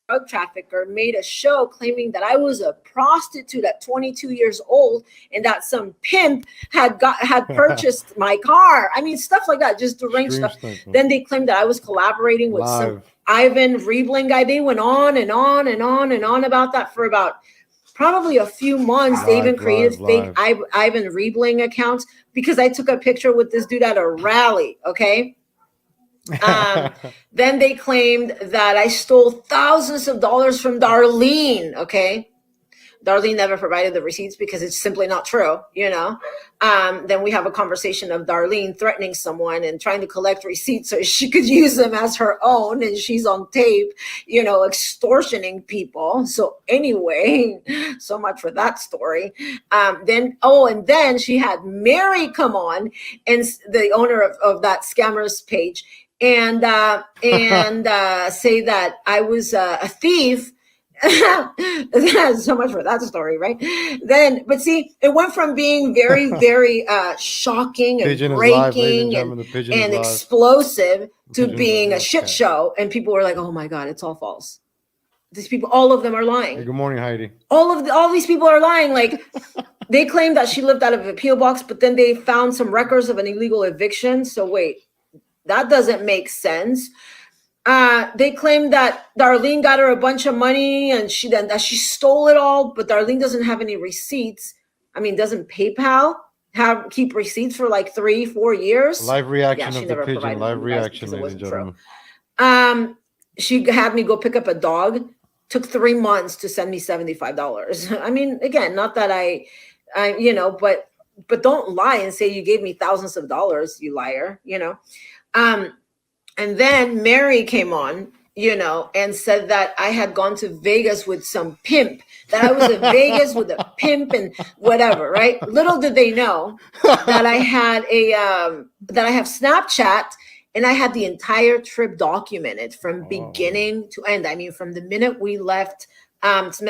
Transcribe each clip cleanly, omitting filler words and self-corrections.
drug trafficker made a show claiming that I was a prostitute at 22 years old and that some pimp had purchased my car. I mean, stuff like that, just deranged stuff. Then they claimed that I was collaborating with some Ivan Riebling guy. They went on and on and on and on about that for about probably a few months. They even created fake Ivan Riebling accounts because I took a picture with this dude at a rally. Okay. Then they claimed that I stole thousands of dollars from Darlene. Okay. Darlene never provided the receipts because it's simply not true, you know. Then we have a conversation of Darlene threatening someone and trying to collect receipts so she could use them as her own, and she's on tape, you know, extortioning people. So anyway, so much for that story. And then she had Mary come on, and the owner of that scammers page, and say that I was a thief. So much for that story, right? Then, but see, it went from being very, very shocking and breaking and explosive to being a shit show, and people were like, "Oh my God, it's all false." These people, all of them are lying. Hey, good morning, Heidi. All these people are lying. Like, they claim that she lived out of a PO box, but then they found some records of an illegal eviction. So wait, that doesn't make sense. They claim that Darlene got her a bunch of money and that she stole it all, but Darlene doesn't have any receipts. I mean, doesn't PayPal keep receipts for like 3-4 years? Live reaction of the Pigeon. Live reaction, ladies and gentlemen. She had me go pick up a dog. Took 3 months to send me $75. I mean, again, not that I you know, but don't lie and say you gave me thousands of dollars, you liar, you know. And then Mary came on, you know, and said that I had gone to Vegas with some pimp, that I was in Vegas with a pimp and whatever, right? Little did they know that I had that I have Snapchat, and I had the entire trip documented from beginning to end. I mean, from the minute we left Mary's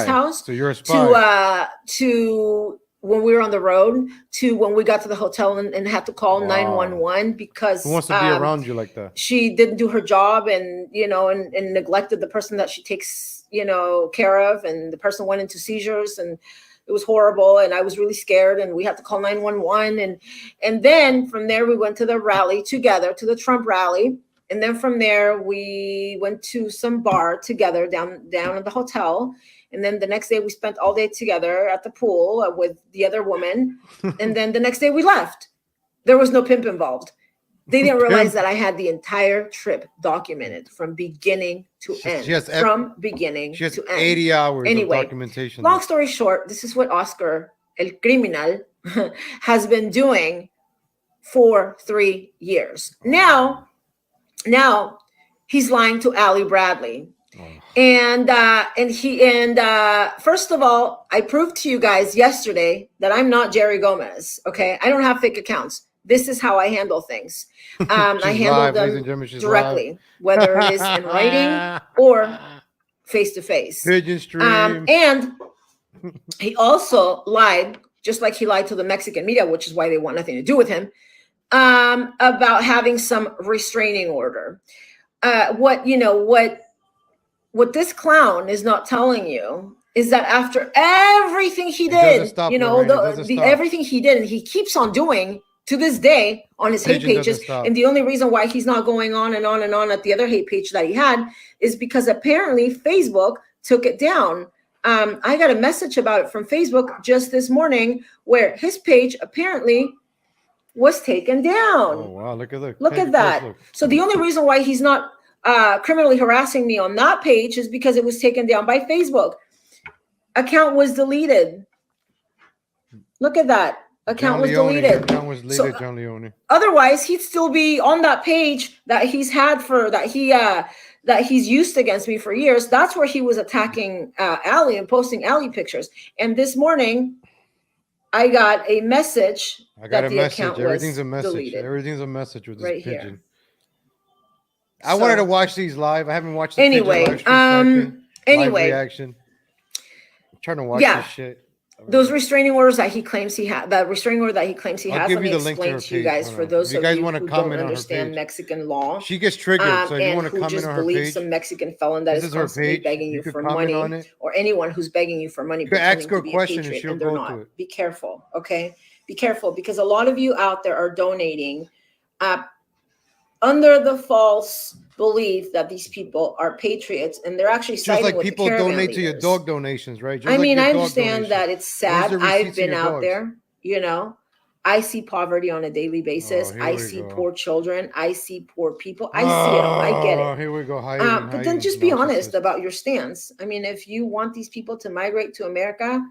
house, so you're a spy. to when we were on the road, to when we got to the hotel and had to call 911 because who wants to be around you like that? She didn't do her job, and you know, and neglected the person that she takes, you know, care of, and the person went into seizures, and it was horrible, and I was really scared, and we had to call 911, and then from there we went to the rally together, to the Trump rally, and then from there we went to some bar together down at the hotel. And then the next day we spent all day together at the pool with the other woman. And then the next day we left. There was no pimp involved. They didn't realize that I had the entire trip documented from beginning to end. She has 80 hours of documentation. Long story short, this is what Oscar, el criminal, has been doing for 3 years. Now he's lying to Allie Bradley. And first of all, I proved to you guys yesterday that I'm not Jerry Gomez. Okay, I don't have fake accounts. This is how I handle things. I handle them directly, whether it is in writing or face to face. Pigeon stream. And he also lied, just like he lied to the Mexican media, which is why they want nothing to do with him, about having some restraining order. What this clown is not telling you is that after everything he did, everything he did, and he keeps on doing to this day on his hate pages. And the only reason why he's not going on and on and on at the other hate page that he had is because apparently Facebook took it down. I got a message about it from Facebook just this morning where his page apparently was taken down. Oh, wow. Look at that. So the only reason why he's not criminally harassing me on that page is because it was taken down by Facebook. Account was deleted. Look at that. Account was deleted. Account was deleted, John Leone. Otherwise, he'd still be on that page that he's had that he's used against me for years. That's where he was attacking Allie and posting Allie pictures. And this morning, I got a message. Everything's a message. Deleted. Everything's a message with this right Pigeon. Here. I wanted to watch these live. I haven't watched the anyway. Pigeon live reaction. I'm trying to watch this shit. Those restraining orders that he claims he has, that restraining order that he claims he has, give let you me the link to explain her to you page. guys, Hold for on. those If you of guys you want to who don't comment on her understand page, Mexican law, she gets triggered. So if you and want to who comment just on her believe page, some Mexican felon that this is is her constantly page. begging You you could for comment on money, it. or anyone who's begging you for money You could ask pretending her to a be a question and patriot, she'll and they're go not. to it. Be careful, okay? Be careful, because a lot of you out there are donating under the false belief that these people are patriots, and they're actually Just siding like with the people caravan donate to your leaders. dog donations, right? Just I like mean, your I dog understand donations. that it's Where's sad. the I've receipts of been your out dogs? there, you know. I see poverty on a daily basis. here I we see go. poor children. I see poor people. I see it all. I get it. Here we go. Hiding, But then just be honest narcissist. about your stance. I mean, if you want these people to migrate to America,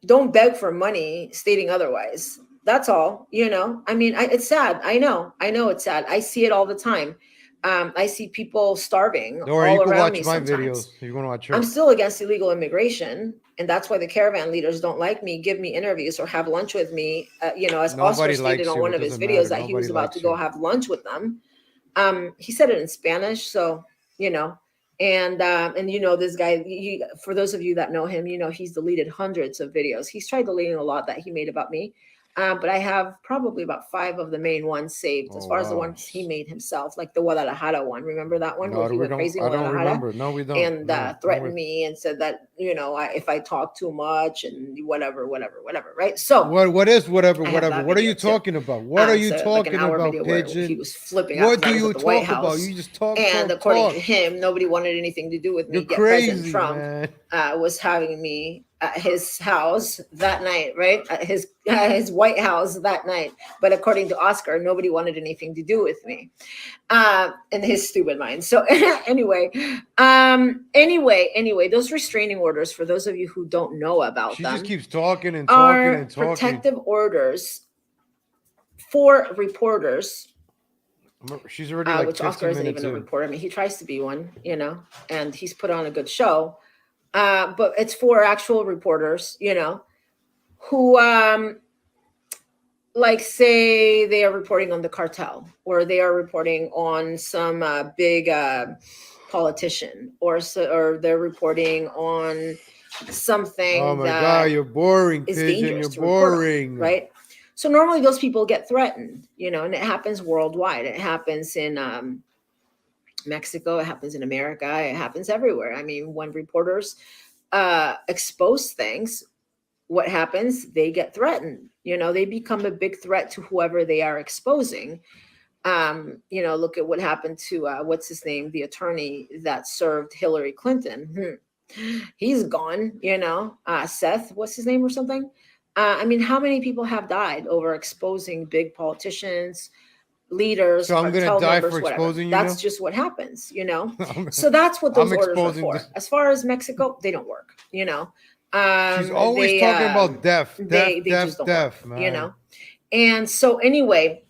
don't beg for money stating otherwise. That's all, you know. I mean, it's sad. I know it's sad. I see it all the time. I see people starving Or all you can around watch me my sometimes. videos if you want to watch I'm her. still against illegal immigration, and that's why the caravan leaders don't like me, give me interviews, or have lunch with me. You know, as Nobody Oscar stated likes on you. one It of his doesn't videos matter. that he was Nobody about to likes go you. have lunch with them. He said it in Spanish, so you know. And you know, this guy, for those of you that know him, you know he's deleted hundreds of videos. He's tried deleting a lot that he made about me. But I have probably about 5 of the main ones saved, as far as the ones he made himself, like the Guadalajara one. Remember that one where he went crazy in I don't Guadalajara? remember. No, we don't. And No, threatened me and said that, you know, if I talk too much and whatever, right? So what is whatever? I have that What are you video too. talking about? What are you So like an talking hour about, video where he Pigeon? was flipping out What because do I was you at the White talk about? House. You just talk, And talk, according talk. to him, nobody wanted anything to do with me. You're Yet President crazy, Trump man. was having me at his house that night, right? At his White House that night. But according to Oscar, nobody wanted anything to do with me. In his stupid mind. So anyway, those restraining orders, for those of you who don't know about She them, just keeps talking and talking are and talking. protective orders for reporters. She's already like which 15 Oscar isn't minutes even a in. reporter. I mean, he tries to be one, you know, and he's put on a good show. But it's for actual reporters, you know, who like say they are reporting on the cartel, or they are reporting on some big politician, or they're reporting on something Oh my that God, you're boring, is Pigeon. dangerous You're to report on, boring. right? So normally those people get threatened, you know, and it happens worldwide. It happens in Mexico, it happens in America, it happens everywhere. I mean, when reporters expose things, what happens? They get threatened. You know, they become a big threat to whoever they are exposing. You know, look at what happened to what's his name, the attorney that served Hillary Clinton. He's gone. You know, Seth, what's his name or something? I mean, how many people have died over exposing big politicians, leaders, So I'm gonna cartel die members, for whatever? exposing you That's now? just what happens, you know. So that's what those I'm orders are exposing for. this. As far as Mexico, they don't work, you know. She's always talking about death, They just don't work, man. you know. And so anyway,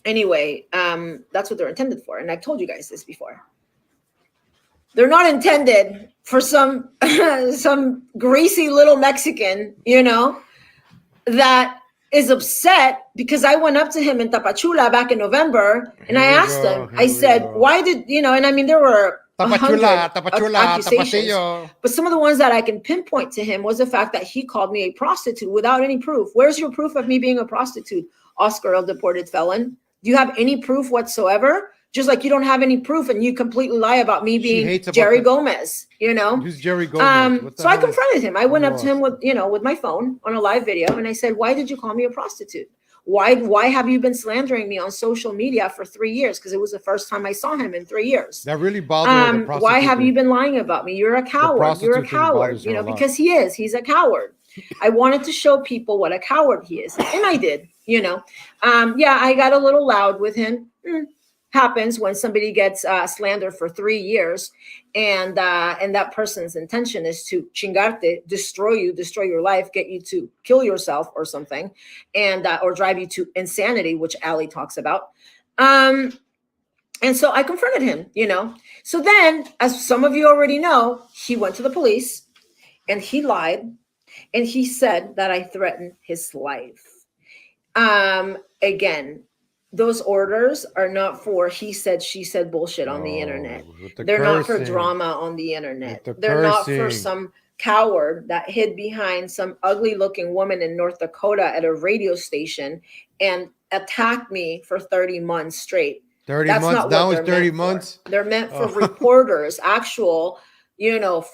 that's what they're intended for. And I've told you guys this before. They're not intended for some some greasy little Mexican, you know, that is upset because I went up to him in Tapachula back in November and I asked him, I said, why did, you know, and I mean, there were accusations, but some of the ones that I can pinpoint to him was the fact that he called me a prostitute without any proof. Where's your proof of me being a prostitute, Oscar, el deported felon? Do you have any proof whatsoever? Just like you don't have any proof and you completely lie about me being Jerry Gomez, you know? Who's Jerry Gomez? So I confronted him. I went up to him with, you know, with my phone on a live video. And I said, why did you call me a prostitute? Why have you been slandering me on social media for 3 years? Because it was the first time I saw him in 3 years. That really bothered her. Why have you been lying about me? You're a coward. You're a coward, you know, because he's a coward. I wanted to show people what a coward he is. And I did, you know. Yeah, I got a little loud with him. Happens when somebody gets slandered for 3 years, and that person's intention is to chingarte, destroy your life, get you to kill yourself or something, and or drive you to insanity, which Ali talks about. And so I confronted him, you know. So then, as some of you already know, he went to the police and he lied, and he said that I threatened his life. Again, those orders are not for he said, she said bullshit on the internet. They're not for drama on the internet. They're not for some coward that hid behind some ugly looking woman in North Dakota at a radio station and attacked me for 30 months straight. 30 That's months. not That what was they're 30 meant months. for. They're meant for Oh. reporters, actual,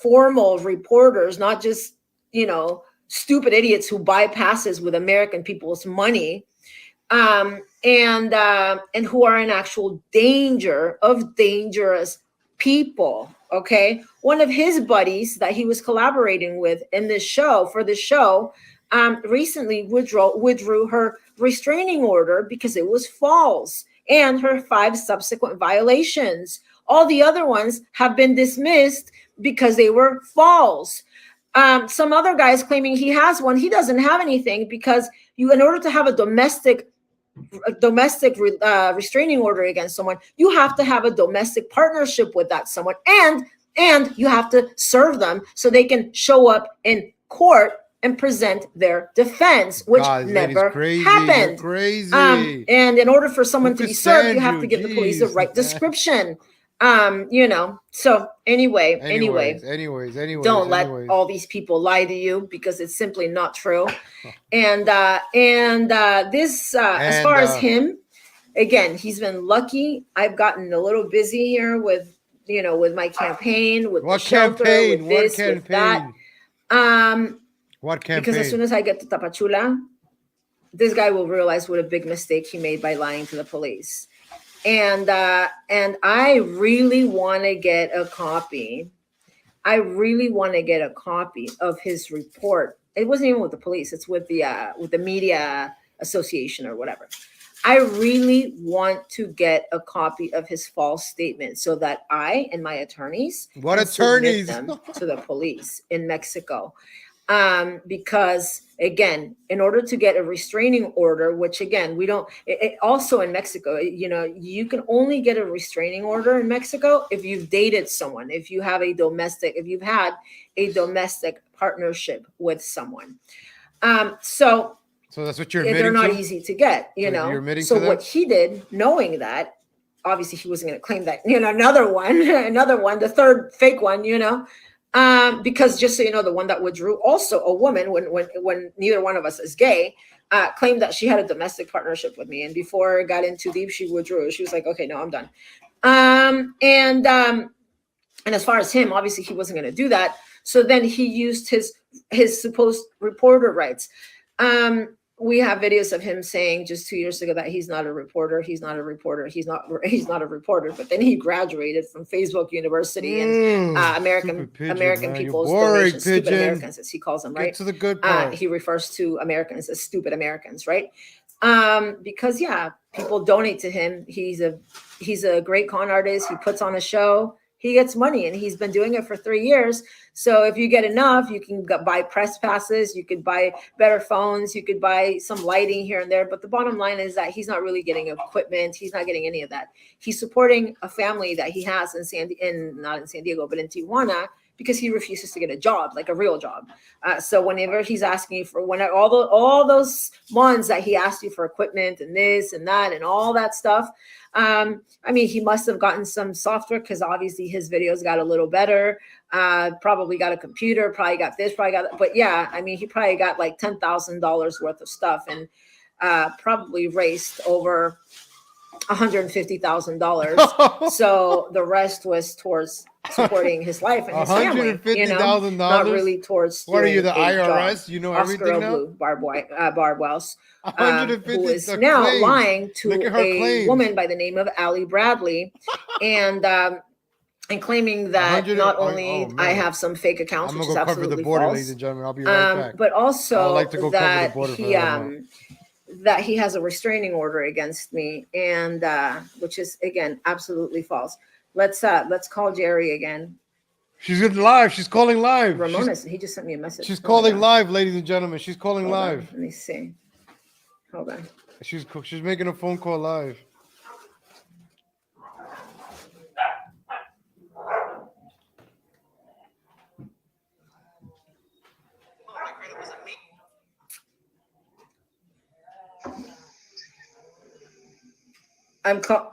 formal reporters, not just, stupid idiots who buy passes with American people's money, and who are in actual danger of dangerous people. Okay, one of his buddies that he was collaborating with in this show recently withdrew her restraining order because it was false, and her 5 subsequent violations. All the other ones have been dismissed because they were false. Some other guys claiming he has one. He doesn't have anything because in order to have a domestic restraining order against someone, you have to have a domestic partnership with that someone, and you have to serve them so they can show up in court and present their defense, which never happened. Crazy. And in order for someone to be served, you have to give the police the right description. So anyways, don't let all these people lie to you, because it's simply not true. And this as far as him, again, he's been lucky. I've gotten a little busy here with my campaign, with the shelter, with this, with that. What campaign? Because as soon as I get to Tapachula, this guy will realize what a big mistake he made by lying to the police. And I really want to get a copy. Of his report. It wasn't even with the police. It's with the media association or whatever. I really want to get a copy of his false statement so that I and my attorneys submit them to the police in Mexico. Because again, in order to get a restraining order, which again, we don't, also in Mexico, you can only get a restraining order in Mexico if you've dated someone, if you've had a domestic partnership with someone. So that's what you're admitting they're not to? easy to get, So what he did, knowing that, obviously he wasn't going to claim that, another one, the third fake one, because just so you know, the one that withdrew, also a woman, when neither one of us is gay, claimed that she had a domestic partnership with me, and before it got in too deep, she withdrew. She was like, "Okay, no, I'm done." And as far as him, obviously he wasn't going to do that. So then he used his supposed reporter rights. We have videos of him saying just 2 years ago that he's not a reporter. He's not a reporter. But then he graduated from Facebook University and American people's donations. Stupid Americans, as he calls them, right? Get to the good part. He refers to Americans as stupid Americans, right? Because people donate to him. He's a great con artist. He puts on a show. He gets money, and he's been doing it for 3 years. So if you get enough, you can buy press passes, you could buy better phones, you could buy some lighting here and there. But the bottom line is that he's not really getting equipment. He's not getting any of that. He's supporting a family that he has not in San Diego, but in Tijuana, because he refuses to get a job, like a real job. So whenever he's asking you for all those months that he asked you for equipment and this and that and all that stuff, he must have gotten some software, because obviously his videos got a little better. Probably got a computer, probably got this, probably got that. But he probably got like $10,000 worth of stuff, and probably raised over $150,000. So the rest was towards supporting his life and his family. $150,000, not really towards. What are you, the IRS? You know Oscar everything now. Blue, Barb Wells, who is the now claims. lying to Look at her a claims. woman by the name of Allie Bradley, and claiming that not only I have some fake accounts, I'm which gonna is go cover the absolutely border, false, ladies and gentlemen. I'll be right back. but also I would like to go cover the border for that he has a restraining order against me, and which is again absolutely false. Let's call Jerry again. She's live. She's calling live. Ramona, he just sent me a message. She's calling live, ladies and gentlemen. She's calling live. Let me see. Hold on. She's making a phone call live. What's up?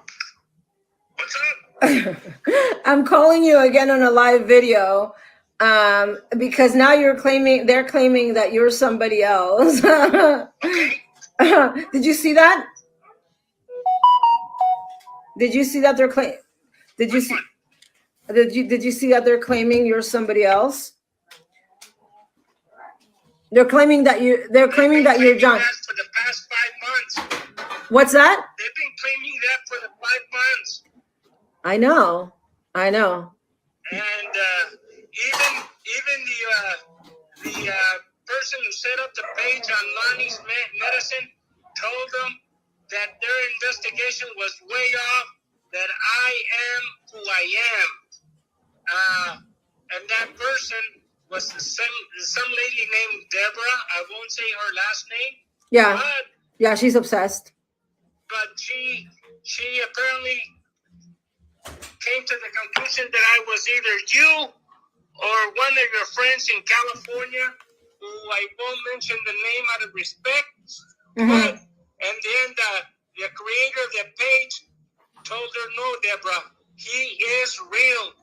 I'm calling you again on a live video. Because now they're claiming that you're somebody else. Did you see that? Did you see that they're claiming? Did you see? Did you see that they're claiming you're somebody else? They're claiming that you're John. For the past 5 months. What's that? They've been claiming that for the 5 months. I know. And even the person who set up the page on Lonnie's medicine told them that their investigation was way off. That I am who I am. And that person was some lady named Deborah. I won't say her last name. Yeah. Yeah, she's obsessed. But she apparently came to the conclusion that I was either you or one of your friends in California, who I won't mention the name out of respect. Mm-hmm. And then the creator of the page told her, no, Deborah, he is real.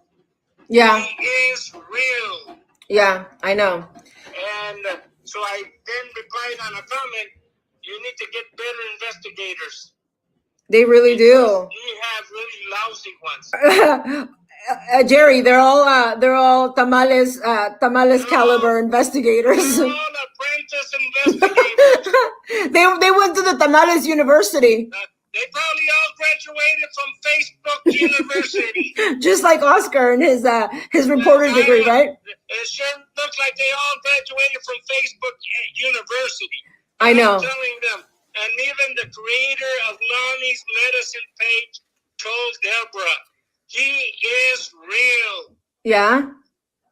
Yeah. He is real. Yeah, I know. And so I then replied on a comment, you need to get better investigators. They really do. You have really lousy ones. Jerry, they're all tamales caliber investigators. They're all apprentice investigators. They went to the Tamales University. They probably all graduated from Facebook University. Just like Oscar and his reporter's degree, right? It sure looks like they all graduated from Facebook University. I know. I'm telling them. And even the creator of Lonnie's medicine page told Deborah, he is real. Yeah.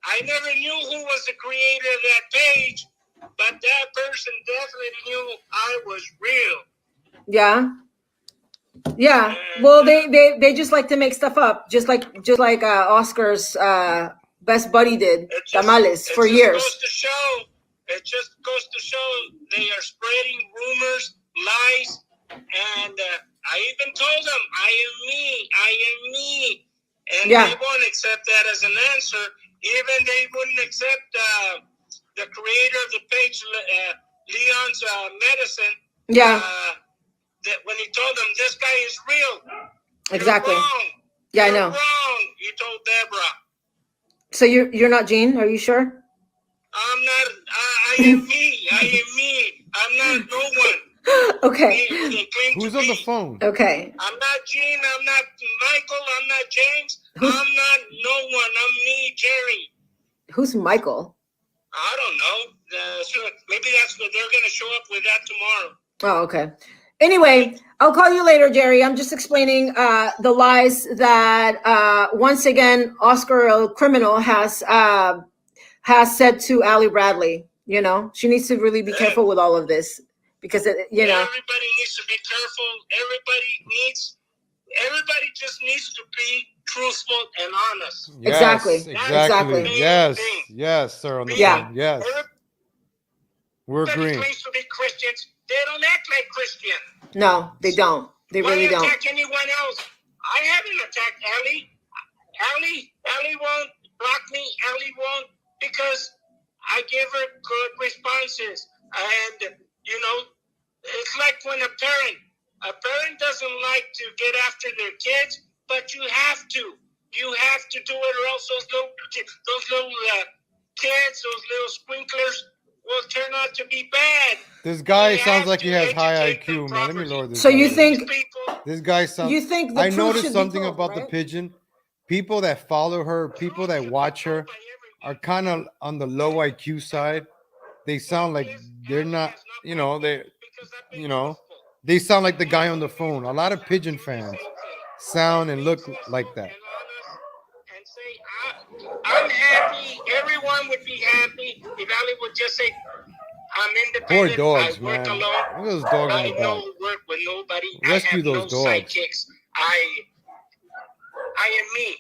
I never knew who was the creator of that page, but that person definitely knew I was real. Yeah. Yeah. Well, they just like to make stuff up, just like Oscar's best buddy did, tamales, for years. It just goes to show they are spreading rumors, lies, and I even told them, I am me. And yeah. They won't accept that as an answer. Even they wouldn't accept the creator of the page, Leon's medicine. Yeah. That when he told them, this guy is real. Exactly. You're wrong. Yeah, You're I know. Wrong, he told Deborah. So you're not Gene? Are you sure? I'm not. I am me. I am me. I'm not no one. Okay. Who's on the phone? Okay. I'm not Gene. I'm not Michael. I'm not James. I'm not no one. I'm me, Jerry. Who's Michael? I don't know. So maybe that's what they're going to show up with that tomorrow. Oh, okay. Anyway, I'll call you later, Jerry. I'm just explaining the lies that once again Oscar El Criminal has said to Allie Bradley. You know, she needs to really be careful with all of this because everybody needs to be careful. Everybody just needs to be truthful and honest. Yes, Exactly. Yes, sir. On the Yeah. phone. Yes. We're agreeing. Everybody claims to be Christians. They don't act like Christian. No, they don't. They really don't. Why attack anyone else? I haven't attacked Allie. Allie won't block me. Allie won't, because I give her good responses. And, you know, it's like when a parent doesn't like to get after their kids, but you have to. You have to do it, or else those little kids, those little sprinklers will turn out to be bad. This guy sounds like he has high IQ, man. Let me lower this. So you think this guy sounds? You think the I truth noticed should be something told, about right? the Pigeon. People that follow her, people that watch her, are kind of on the low IQ side. They sound like they're not. You know, they sound like the guy on the phone. A lot of Pigeon fans sound and look like that. And say, I'm happy. Everyone would be happy if Ali would just say, I'm Poor independent. dogs, I work man. alone. Look at those dogs I in the back. don't work with nobody. Rescue I have those no dogs. sidekicks. I am me.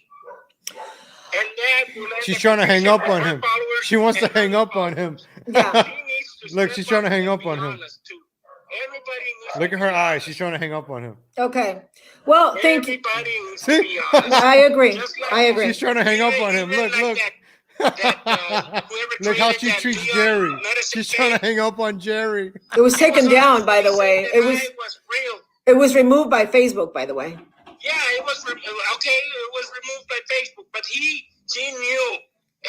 And that will end She's up trying to hang with up on her him. followers She wants to and hang her up on him. Yeah. She needs to Look, step she's trying to up hang and up be on him. honest, too. Everybody needs Look to at her be eyes. honest. She's trying to hang up on him. Okay. Well, thank you. Everybody needs See? to be honest. I agree. Just like I agree. She's trying to hang up on him. Even Look, like look. that whoever Look how created she that treats Leon Jerry. medicine She's trying to page, hang up on Jerry. It was taken was down, on by the saying way. that It was I was real. it was removed by Facebook, by the way. Yeah, it was okay. It was removed by Facebook, but he knew,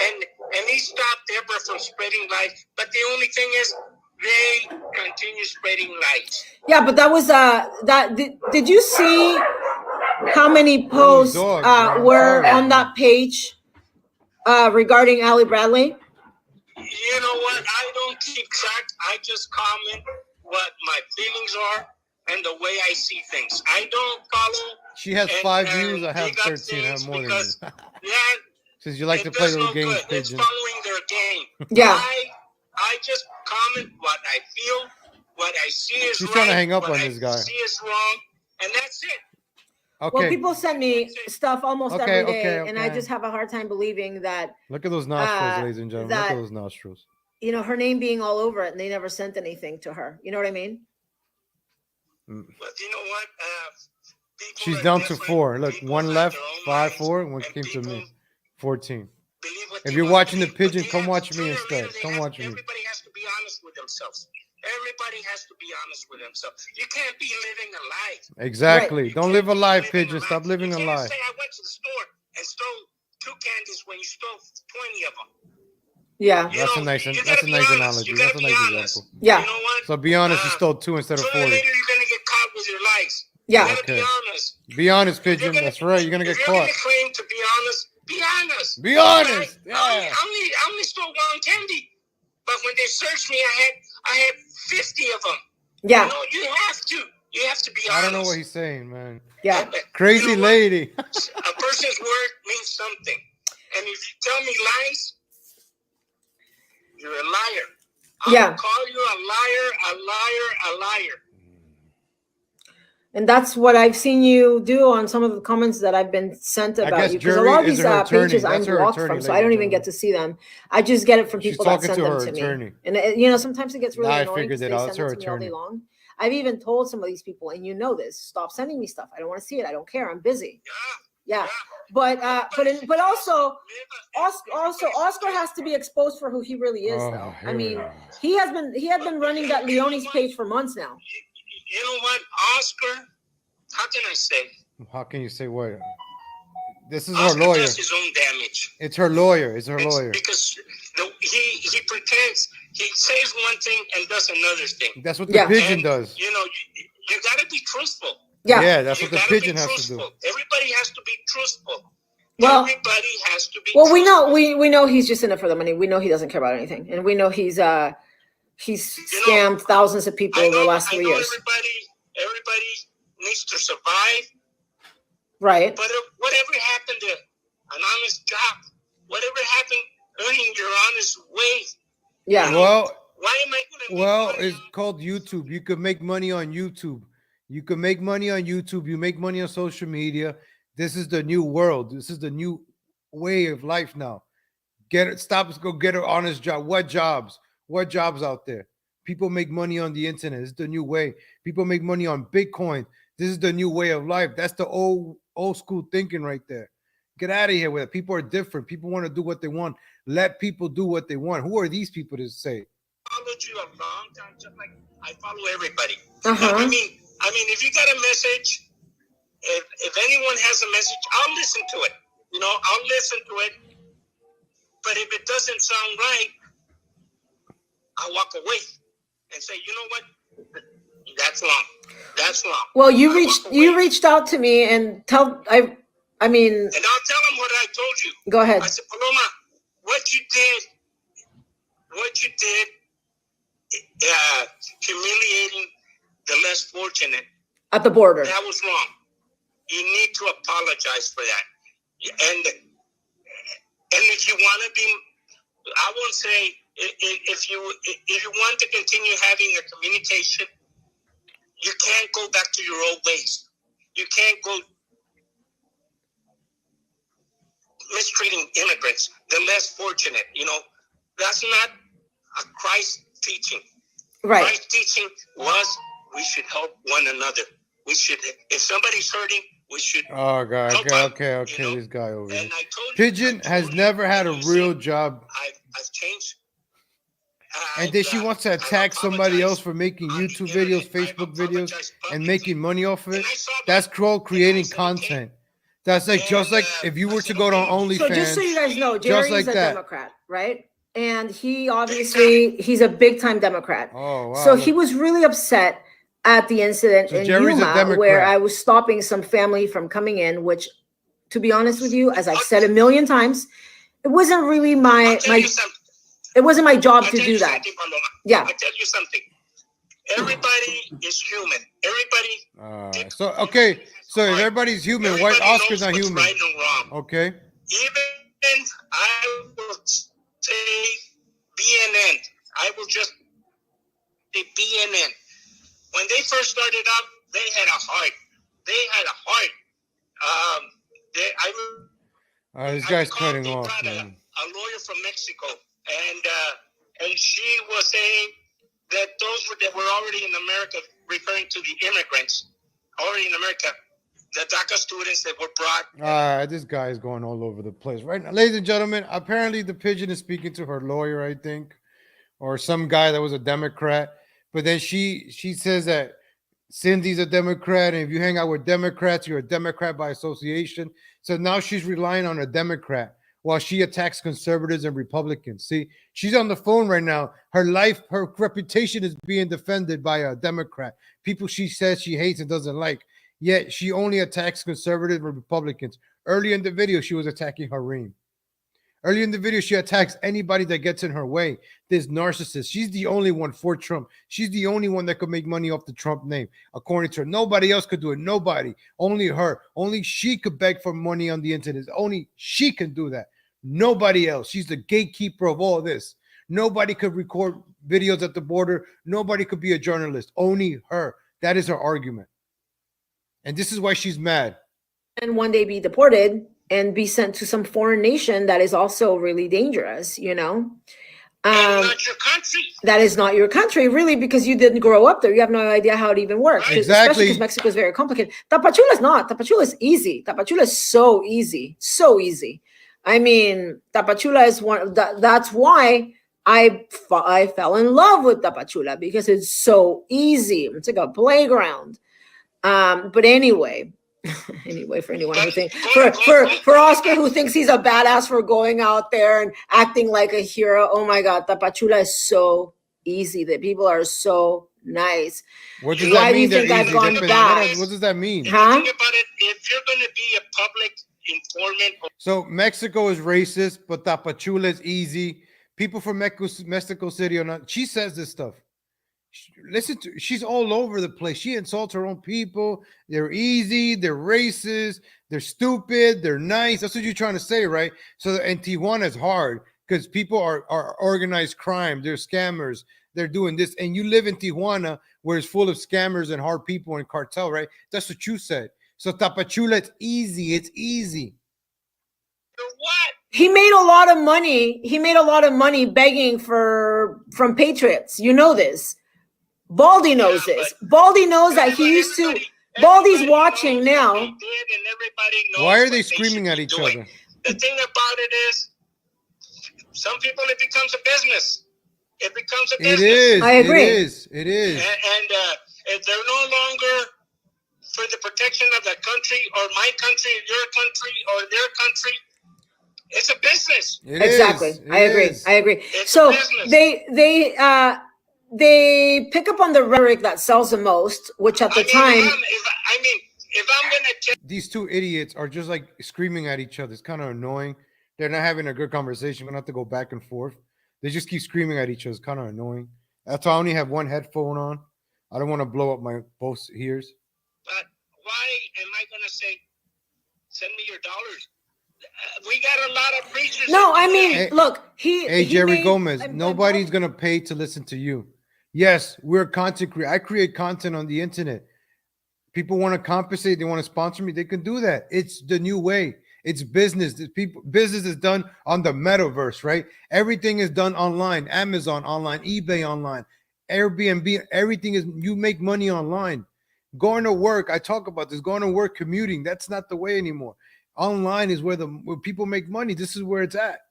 and he stopped Deborah from spreading lies. But the only thing is, they continue spreading lies. Yeah, but that was that. Did you see how many posts dogs, man. were Sorry, on man. that page regarding Allie Bradley? You know what? I don't keep track. I just comment what my feelings are and the way I see things. I don't follow. She has 5 views. I have big up 13. I have things more than you. because that Since you like to it play does little no games, good. It's Pigeon. following their game. Yeah. I just comment what I feel, what I see is She's right. trying to hang up what on I this guy. see is wrong, and that's it. Okay. Well, people send me stuff almost Okay, every day, okay, and I okay. just have a hard time believing that, Look at those nostrils, ladies and gentlemen. Look that- at those nostrils. you know, her name being all over it, and they never sent anything to her. You know what I mean? But you know what? People She's are down to different. 4. Look, People 1 have left, their own 5, minds, 4. And one and came to me. people 14. believe what If they you're want to watching the believe, but Pigeon, they come have- watch me sooner or instead. later they Come have- watch me. Everybody has to be honest with themselves. Everybody has to be honest with themselves. You can't be living a lie. Exactly. You Don't can't live a be lie, living Pigeon. lie. Stop living you a can't lie. say I went to the store and stole 2 candies when you stole 20 of them. Yeah. That's a nice- you that's gotta a be nice honest. analogy. You That's gotta a be nice honest. example. Yeah. You know what? So be honest, you stole 2 instead of Sooner or 40. later, you're gonna get caught with your lies. Yeah. You gotta Okay. be honest. Be honest, If you're Pigeon. gonna- That's right. You're going to if get you're caught. gonna claim to be honest, be honest. Be honest. I Yeah. only stole 1 candy, but when they searched me, I had 50 of them. Yeah. You know, you have to be honest. I don't know what he's saying, man. Yeah. And, Crazy you know what? lady. A person's word means something, and if you tell me lies, you're a liar. I'll Yeah. call you a liar. And that's what I've seen you do on some of the comments that I've been sent I about guess you. Because a Jerry lot of is these her attorney. pages I'm That's her blocked attorney, from, so I ladies don't and even get gentlemen. to see them. I just get it from She's people that talking send to them her to attorney. me. And you know, sometimes it gets really Nah, I annoying figured because it they out. It's send her it to me all day attorney. long. I've even told some of these people, and you know this, stop sending me stuff. I don't want to see it. I don't care. I'm busy. Yeah. But also Oscar has to be exposed for who he really is, Oh, though. here I we mean, go. he has been running that Leone's page for months now. You know what, Oscar? How can I say? How can you say what? This is her Oscar lawyer. does his own damage. It's her lawyer. It's her It's lawyer. because he pretends, he says one thing and does another thing. That's what the Yeah. Pigeon And, does. You know, you got to be truthful. Yeah. Yeah, that's You what the gotta be Pigeon has to do. truthful. Everybody has to be truthful. Well- Everybody has to be Well, we truthful. know we know he's just in it for the money. We know he doesn't care about anything, and we know he's scammed thousands of people over the last 3 years. Everybody needs to survive. Right? But whatever happened to an honest job, whatever happened earning your honest wage, Yeah. Well, why am I going to make well, money it's on- called YouTube. You could make money on YouTube. You can make money on YouTube. You make money on social media. This is the new world. This is the new way of life now. Get it. Stop. Go get an honest job. What jobs? What jobs out there? People make money on the internet. This is the new way. People make money on Bitcoin. This is the new way of life. That's the old school thinking right there. Get out of here with it. People are different. People want to do what they want. Let people do what they want. Who are these people to say? followed you a long time, just like I follow everybody. Uh-huh. I mean, if you got a message, if anyone has a message, I'll listen to it. You know, I'll listen to it. But if it doesn't sound right, I'll walk away and say, you know what? That's wrong. That's wrong. Well, you I reached walk away. reached out to me and I mean, And I'll tell them what I told you. go ahead. I said, Paloma, what you did, humiliating the less fortunate, At the border. that was wrong. You need to apologize for that. And if you want to be, I won't say, if you want to continue having a communication, you can't go back to your old ways. You can't go mistreating immigrants, the less fortunate. You know, that's not a Christ teaching. Right. Christ's teaching was we should help one another. We should, if somebody's hurting, we should. Oh God. help Okay. out, Okay. you know? This guy over here. And I told Pigeon I has told never had a and you real see, job. I've changed. And then she wants to attack somebody else for making on the YouTube internet. videos, I've Facebook videos, apologized and publicly. making money off of And it. I saw that. That's called creating said, okay. content. That's like just like if you I were to said, go to okay. So just so you OnlyFans, guys know, just Jerry like is a that. Democrat, right? And he obviously he's a big time Democrat. Oh wow. So he look. was really upset at the incident So in Jerry's a Yuma Democrat. where I was stopping some family from coming in, which, to be honest with you, as I've said a million times, it wasn't really I'll my tell you something. it wasn't my job I'll to tell do you that. something, Paloma. Yeah. I'll tell you something. Everybody is human. Everybody. So okay. So if everybody's human, why Everybody Oscar's knows not what's human? right and wrong. Okay. Even I will say BNN. I will just say BNN. When they first started up, they had a heart. This guy's cutting they off. brought a Man. lawyer from Mexico, and she was saying that those that were already in America, referring to the immigrants already in America, the DACA students that were brought. This guy is going all over the place right now, ladies and gentlemen. Apparently, the Pigeon is speaking to her lawyer, I think, or some guy that was a Democrat. But then she says that Cindy's a Democrat, and if you hang out with Democrats, you're a Democrat by association. So now she's relying on a Democrat while she attacks conservatives and Republicans. See, she's on the phone right now. Her life, her reputation is being defended by a Democrat. People she says she hates and doesn't like. Yet she only attacks conservatives and Republicans. Early in the video, she was attacking Harim. Early in the video, she attacks anybody that gets in her way. This narcissist. She's the only one for Trump. She's the only one that could make money off the Trump name. According to her, nobody else could do it. Nobody. Only her. Only she could beg for money on the internet. Only she can do that. Nobody else. She's the gatekeeper of all this. Nobody could record videos at the border. Nobody could be a journalist. Only her. That is her argument. And this is why she's mad. And one day be deported and be sent to some foreign nation that is also really dangerous, you know? Not your country. That is not your country, really, because you didn't grow up there. You have no idea how it even works. Exactly. Especially because Mexico is very complicated. Tapachula is not. Tapachula is easy. Tapachula is so easy. So easy. I mean, Tapachula is one. That's why I fell in love with Tapachula, because it's so easy. It's like a playground. But anyway, for anyone who thinks for Oscar who thinks he's a badass for going out there and acting like a hero. Oh my God, Tapachula is so easy. The people are so nice. What does Why that mean? do you think I've gone back? What does that mean? Huh? Think about it. If you're going to be a public informant. So Mexico is racist, but Tapachula is easy. People from Mexico City are not. She says this stuff. Listen to, she's all over the place. She insults her own people. They're easy, they're racist, they're stupid, they're nice. That's what you're trying to say, right? So, and Tijuana is hard because people are organized crime, they're scammers, they're doing this. And you live in Tijuana where it's full of scammers and hard people and cartel, right? That's what you said. So Tapachula, it's easy. What? He made a lot of money. He made a lot of money begging from patriots. You know this. Baldy knows this. Baldy knows that he used to. Baldy's watching now. Why are they screaming at each other? The thing about it is, some people, it becomes a business. It becomes a business. It is. I agree. It is. And if they're no longer for the protection of the country or my country, your country or their country, it's a business. Exactly. I agree. It's so a business. They pick up on the rhetoric that sells the most, which at the time. If I'm gonna these two idiots are just like screaming at each other. It's kind of annoying. They're not having a good conversation. We're gonna have to go back and forth. They just keep screaming at each other. It's kind of annoying. That's why I only have one headphone on. I don't want to blow up my both ears. But why am I gonna say, send me your dollars? We got a lot of preachers. No, I mean, look, Hey, Jerry Gomez, nobody's gonna pay to listen to you. Yes, we're content creators. I create content on the internet. People want to compensate. They want to sponsor me. They can do that. It's the new way. It's business. Business is done on the metaverse, right? Everything is done online. Amazon online, eBay online, Airbnb. Everything is. You make money online. Going to work, I talk about this. Going to work, commuting. That's not the way anymore. Online is where people make money. This is where it's at.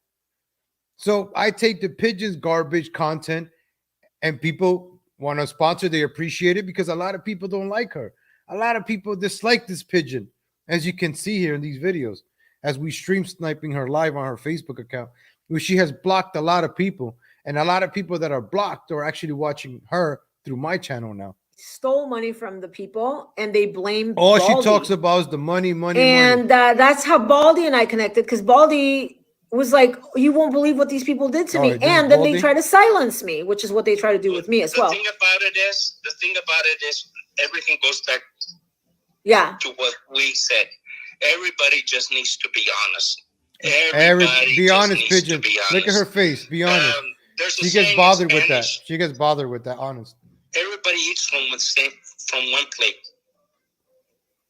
So I take the Pigeon's garbage content, and people want to sponsor. They appreciate it because a lot of people don't like her. A lot of people dislike this Pigeon, as you can see here in these videos, as we stream sniping her live on her Facebook account, where she has blocked a lot of people, and a lot of people that are blocked are actually watching her through my channel now. Stole money from the people, and they blame All Baldy. she talks about is the money. And that's how Baldy and I connected, because Baldy was like, you won't believe what these people did to me. And then they try to silence me, which is what they try to do with me as well. The thing about it is everything goes back to what we said. Everybody just needs to be honest. Be honest, Pigeon. Look at her face. Be honest. She gets bothered with that. She gets bothered with that. Honest. Everybody eats from one plate.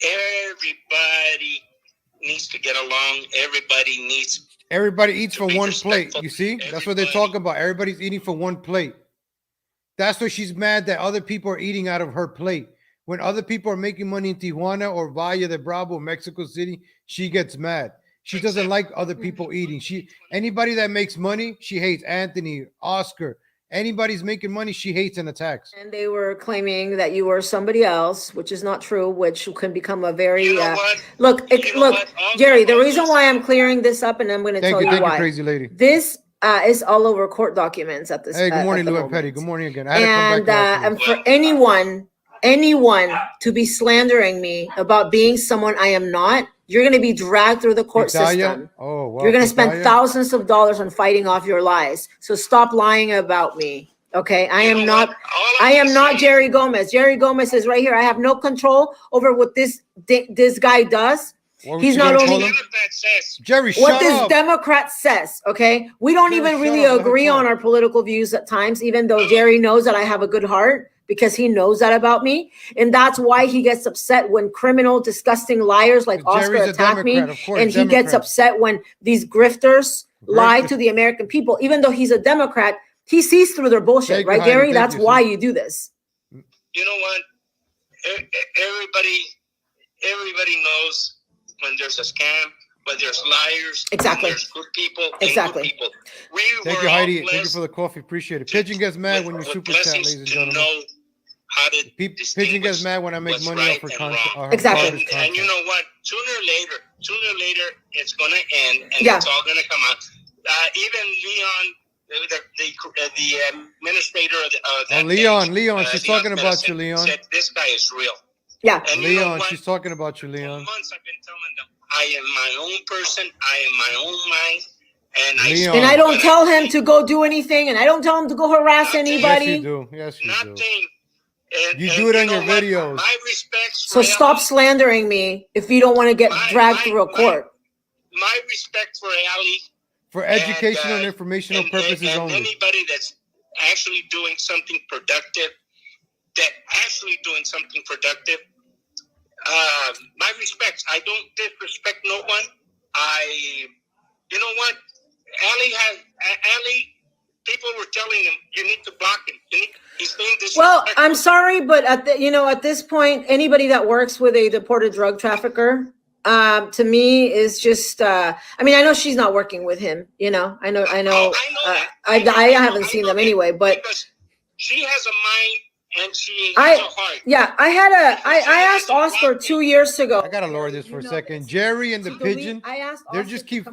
Everybody needs to get along. Everybody eats from one plate. You see? That's what they're talking about. Everybody's eating from one plate. That's why she's mad that other people are eating out of her plate. When other people are making money in Tijuana or Valle de Bravo, Mexico City, she gets mad. She doesn't like other people eating. Anybody that makes money, she hates. Anthony, Oscar. Anybody's making money, she hates and attacks. And they were claiming that you were somebody else, which is not true, which can become a very look, Jerry, the reason why I'm clearing this up, and I'm going to tell you why. Thank you, crazy lady. This is all over court documents at this. Hey, good morning, Lou and Petty. Good morning again. And for anyone to be slandering me about being someone I am not, you're going to be dragged through the court system. Oh, wow. You're going to spend thousands of dollars on fighting off your lies. So stop lying about me. Okay. I am not Jerry Gomez. Jerry Gomez is right here. I have no control over what this guy does. He's not only Jerry, what this Democrat says. Okay. We don't even really agree on our political views at times, even though Jerry knows that I have a good heart, because he knows that about me. And that's why he gets upset when criminal, disgusting liars like Oscar attack me. And he gets upset when these grifters lie to the American people. Even though he's a Democrat, he sees through their bullshit, right, Gary? That's why you do this. You know what? Everybody knows when there's a scam, when there's liars, exactly. When there's good people, exactly. Good people. Thank you, Heidi. Thank you for the coffee. Appreciate it. Pigeon gets mad when you super chat, ladies and gentlemen. Pigeon gets mad when I make money off her content. Exactly. And you know what? Sooner or later, it's going to end, and it's all going to come out. Even Leon, the administrator of that Leon, she's talking about you, Leon. Said, this guy is real. Yeah. And Leon, she's talking about you, Leon. For months I've been telling them, I am my own person. I am my own mind. And I don't tell him to go do anything, and I don't tell him to go harass anybody. Yes, you do. Yes, you do. And you do it on your videos. My respects. So stop slandering me if you don't want to get dragged through a court. My respect for Ali. For educational and informational purposes only. Anybody that's actually doing something productive, my respects. I don't disrespect no one. You know what? Ali, people were telling him, you need to block him. He's being disrespectful. Well, I'm sorry, but at this point, anybody that works with a deported drug trafficker, to me is just, I know she's not working with him, I know. I haven't seen them anyway, but because she has a mind and she has a heart. Yeah, I asked Oscar 2 years ago. I gotta lower this for a second. Jerry and the Pigeon, they just keep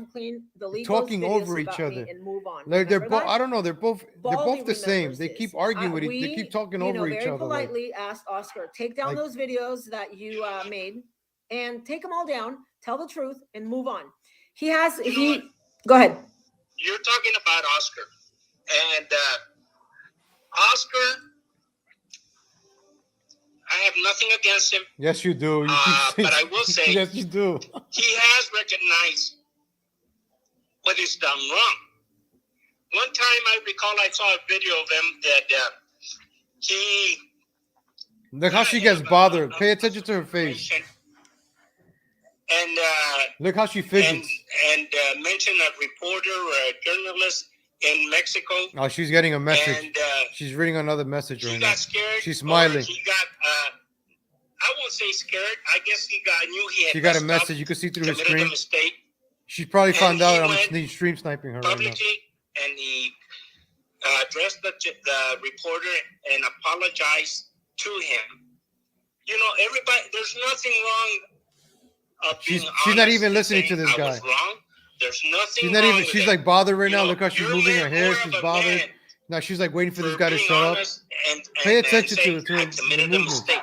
talking over each other. And move on. They're both. I don't know. They're both the same. They keep arguing with each. They keep talking over each other. Politely asked Oscar, take down those videos that you made, and take them all down. Tell the truth and move on. Go ahead. You're talking about Oscar, and Oscar. I have nothing against him. Yes, you do. But I will say, yes, you do. He has recognized what he's done wrong. One time, I recall I saw a video of him that he. Look how she gets bothered. Pay attention to her face. And look how she fidgets. And mention a reporter or a journalist in Mexico. Oh, she's getting a message. And, she's reading another message right now. Got scared. She's smiling. He got, I won't say scared. I guess knew he had She got a messed up, message. You can see through his committed a screen. mistake She probably And found out he I'm went stream sniping her right now. publicly, and he addressed the reporter and apologized to him. You know, everybody. There's nothing wrong. She's not even listening to this I guy. was wrong. There's nothing. She's not wrong even. with She's it. like bothered right You now. know, Look how she's you're moving her hair. more She's of a bothered. man Now she's like waiting for this for guy to being shut up. honest and Pay attention say, to I the committed a movement. mistake.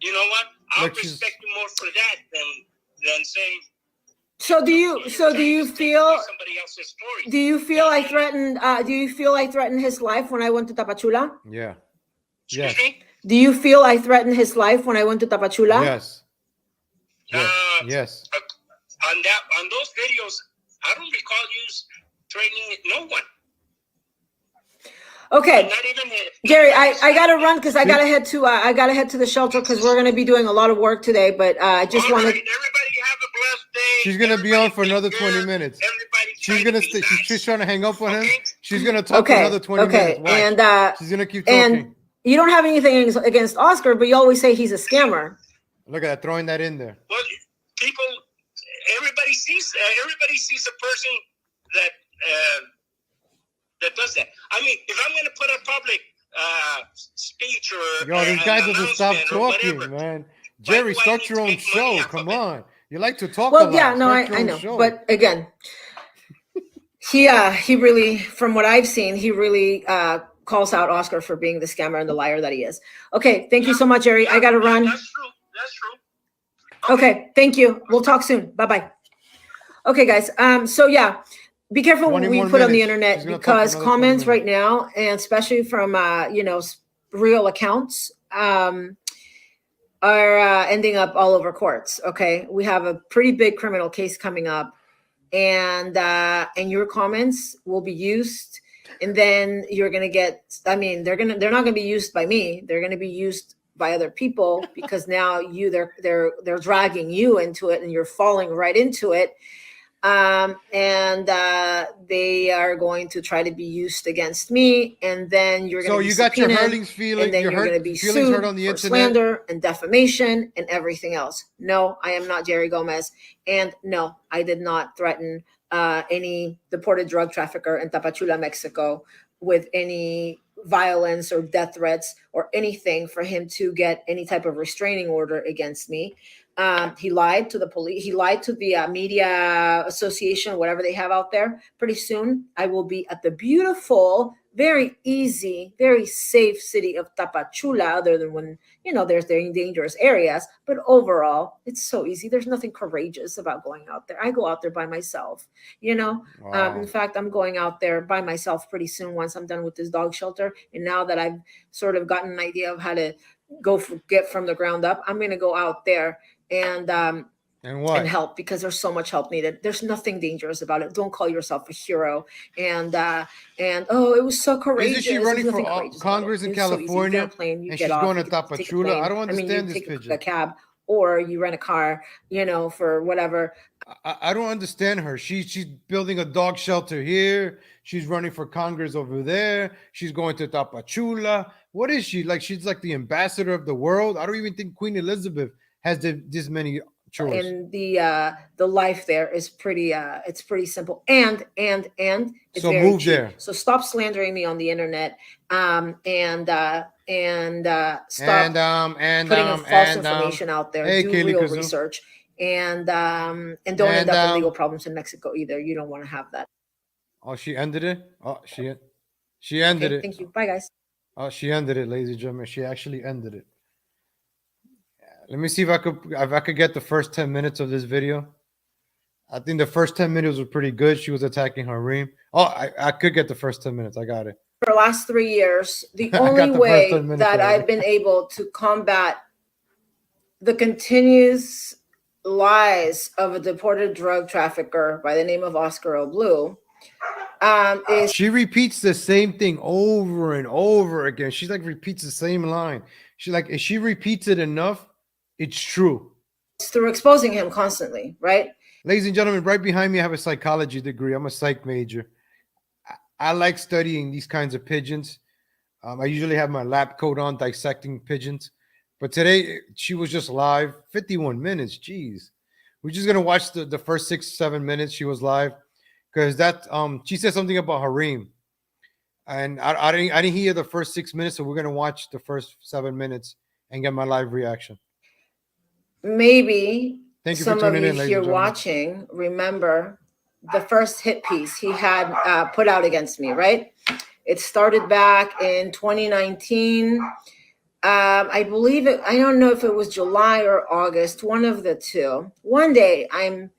You know what? I'll Look, she's- respect you more for that than saying. So do you feel somebody else's story? do you feel I threatened his life when I went to Tapachula? Yeah. Excuse Yes. me? Do you feel I threatened his life when I went to Tapachula? Yes. Yes. Yes. On those videos, I don't recall you threatening no one. Okay. Not even him. Jerry, I gotta run because I gotta head to the shelter because we're gonna be doing a lot of work today. But I just All wanted. right, everybody have a blessed day. She's gonna be on for Everybody another take 20 care. minutes. Everybody She's try gonna to be stay. nice. She's trying to hang up on him. Okay. She's gonna talk for another 20 minutes. Watch. And She's gonna keep talking. and you don't have anything against Oscar, but you always say he's a scammer. Look at that, throwing that in there. Well, people, everybody sees a person that that does that. I mean, if I'm going to put a public speech or Yo, these guys an doesn't stop announcement or talking, whatever, man. why Jerry, do I start need your to own make money show. off Come of it? on. You like to talk a Well, lot. yeah, no, Start your I own know, show. but again, he really, from what I've seen, he really calls out Oscar for being the scammer and the liar that he is. Okay, thank you so much, Jerry. I gotta run. That's true. That's true. Okay, thank you. We'll talk soon. Bye-bye. Okay, guys. So yeah, be careful what 20 we more put on the minutes. internet She's gonna talk because for another 20 comments right minutes. now, and especially from real accounts, are ending up all over courts. Okay, we have a pretty big criminal case coming up, and your comments will be used, and then you're gonna get. I mean, they're not gonna be used by me. They're gonna be used by other people because now they're dragging you into it, and you're falling right into it. They are going to try to be used against me, and then you're going to So be you got your subpoenaed, hurlings feeling, and then your you're going to be feelings sued hurt on the for internet. slander and defamation and everything else. No, I am not Jerry Gomez, and no, I did not threaten any deported drug trafficker in Tapachula, Mexico, with any violence or death threats or anything for him to get any type of restraining order against me. He lied to the police. He lied to the media association, whatever they have out there. Pretty soon, I will be at the beautiful, very easy, very safe city of Tapachula, other than when, there's dangerous areas. But overall, it's so easy. There's nothing courageous about going out there. I go out there by myself, Wow. In fact, I'm going out there by myself pretty soon once I'm done with this dog shelter. And now that I've sort of gotten an idea of how to get from the ground up, I'm going to go out there and help, because there's so much help needed. There's nothing dangerous about it. Don't call yourself a hero. And it was so courageous. Isn't she running There's for nothing courageous Congress about it. in It's so easy. You get on a California, plane, you and get she's off, going to you take a Tapachula? plane. I don't understand you this take pigeon. a cab, or you rent a car, for whatever. I don't understand her. She's building a dog shelter here. She's running for Congress over there. She's going to Tapachula. What is she like? She's like the ambassador of the world. I don't even think Queen Elizabeth has this many chores. And the life there is pretty it's pretty simple, and it's So very move cheap. there. So stop slandering me on the internet, stop putting false information out there. Hey, Do Kaylee real Kazoo. research, and don't end up in legal problems in Mexico either. You don't want to have that. Oh, she ended it. Oh, she ended it. Thank you. Bye, guys. Oh, she ended it, ladies and gentlemen. She actually ended it. Let me see if I could get the first 10 minutes of this video. I think the first 10 minutes were pretty good. She was attacking Harim. Oh, I could get the first 10 minutes. I got it. For the last 3 years, the I got only the first way 10 minutes that already. I've been able to combat the continuous lies of a deported drug trafficker by the name of Oscar O. Blue is She repeats the same thing over and over again. She like repeats the same line. If she repeats it enough, it's true. through exposing him constantly, right? Ladies and gentlemen, right behind me, I have a psychology degree. I'm a psych major. I like studying these kinds of pigeons. I usually have my lab coat on, dissecting pigeons. But today she was just live, 51 minutes. Jeez. We're just gonna watch the first 6-7 minutes she was live because that she said something about Hareem. And I didn't hear the first 6 minutes, so we're gonna watch the first 7 minutes and get my live reaction. Maybe Thank you for some of tuning you in, ladies here and gentlemen. watching remember the first hit piece he had put out against me, right? It started back in 2019. I believe it, I don't know if it was July or August, one of the two. One day I'm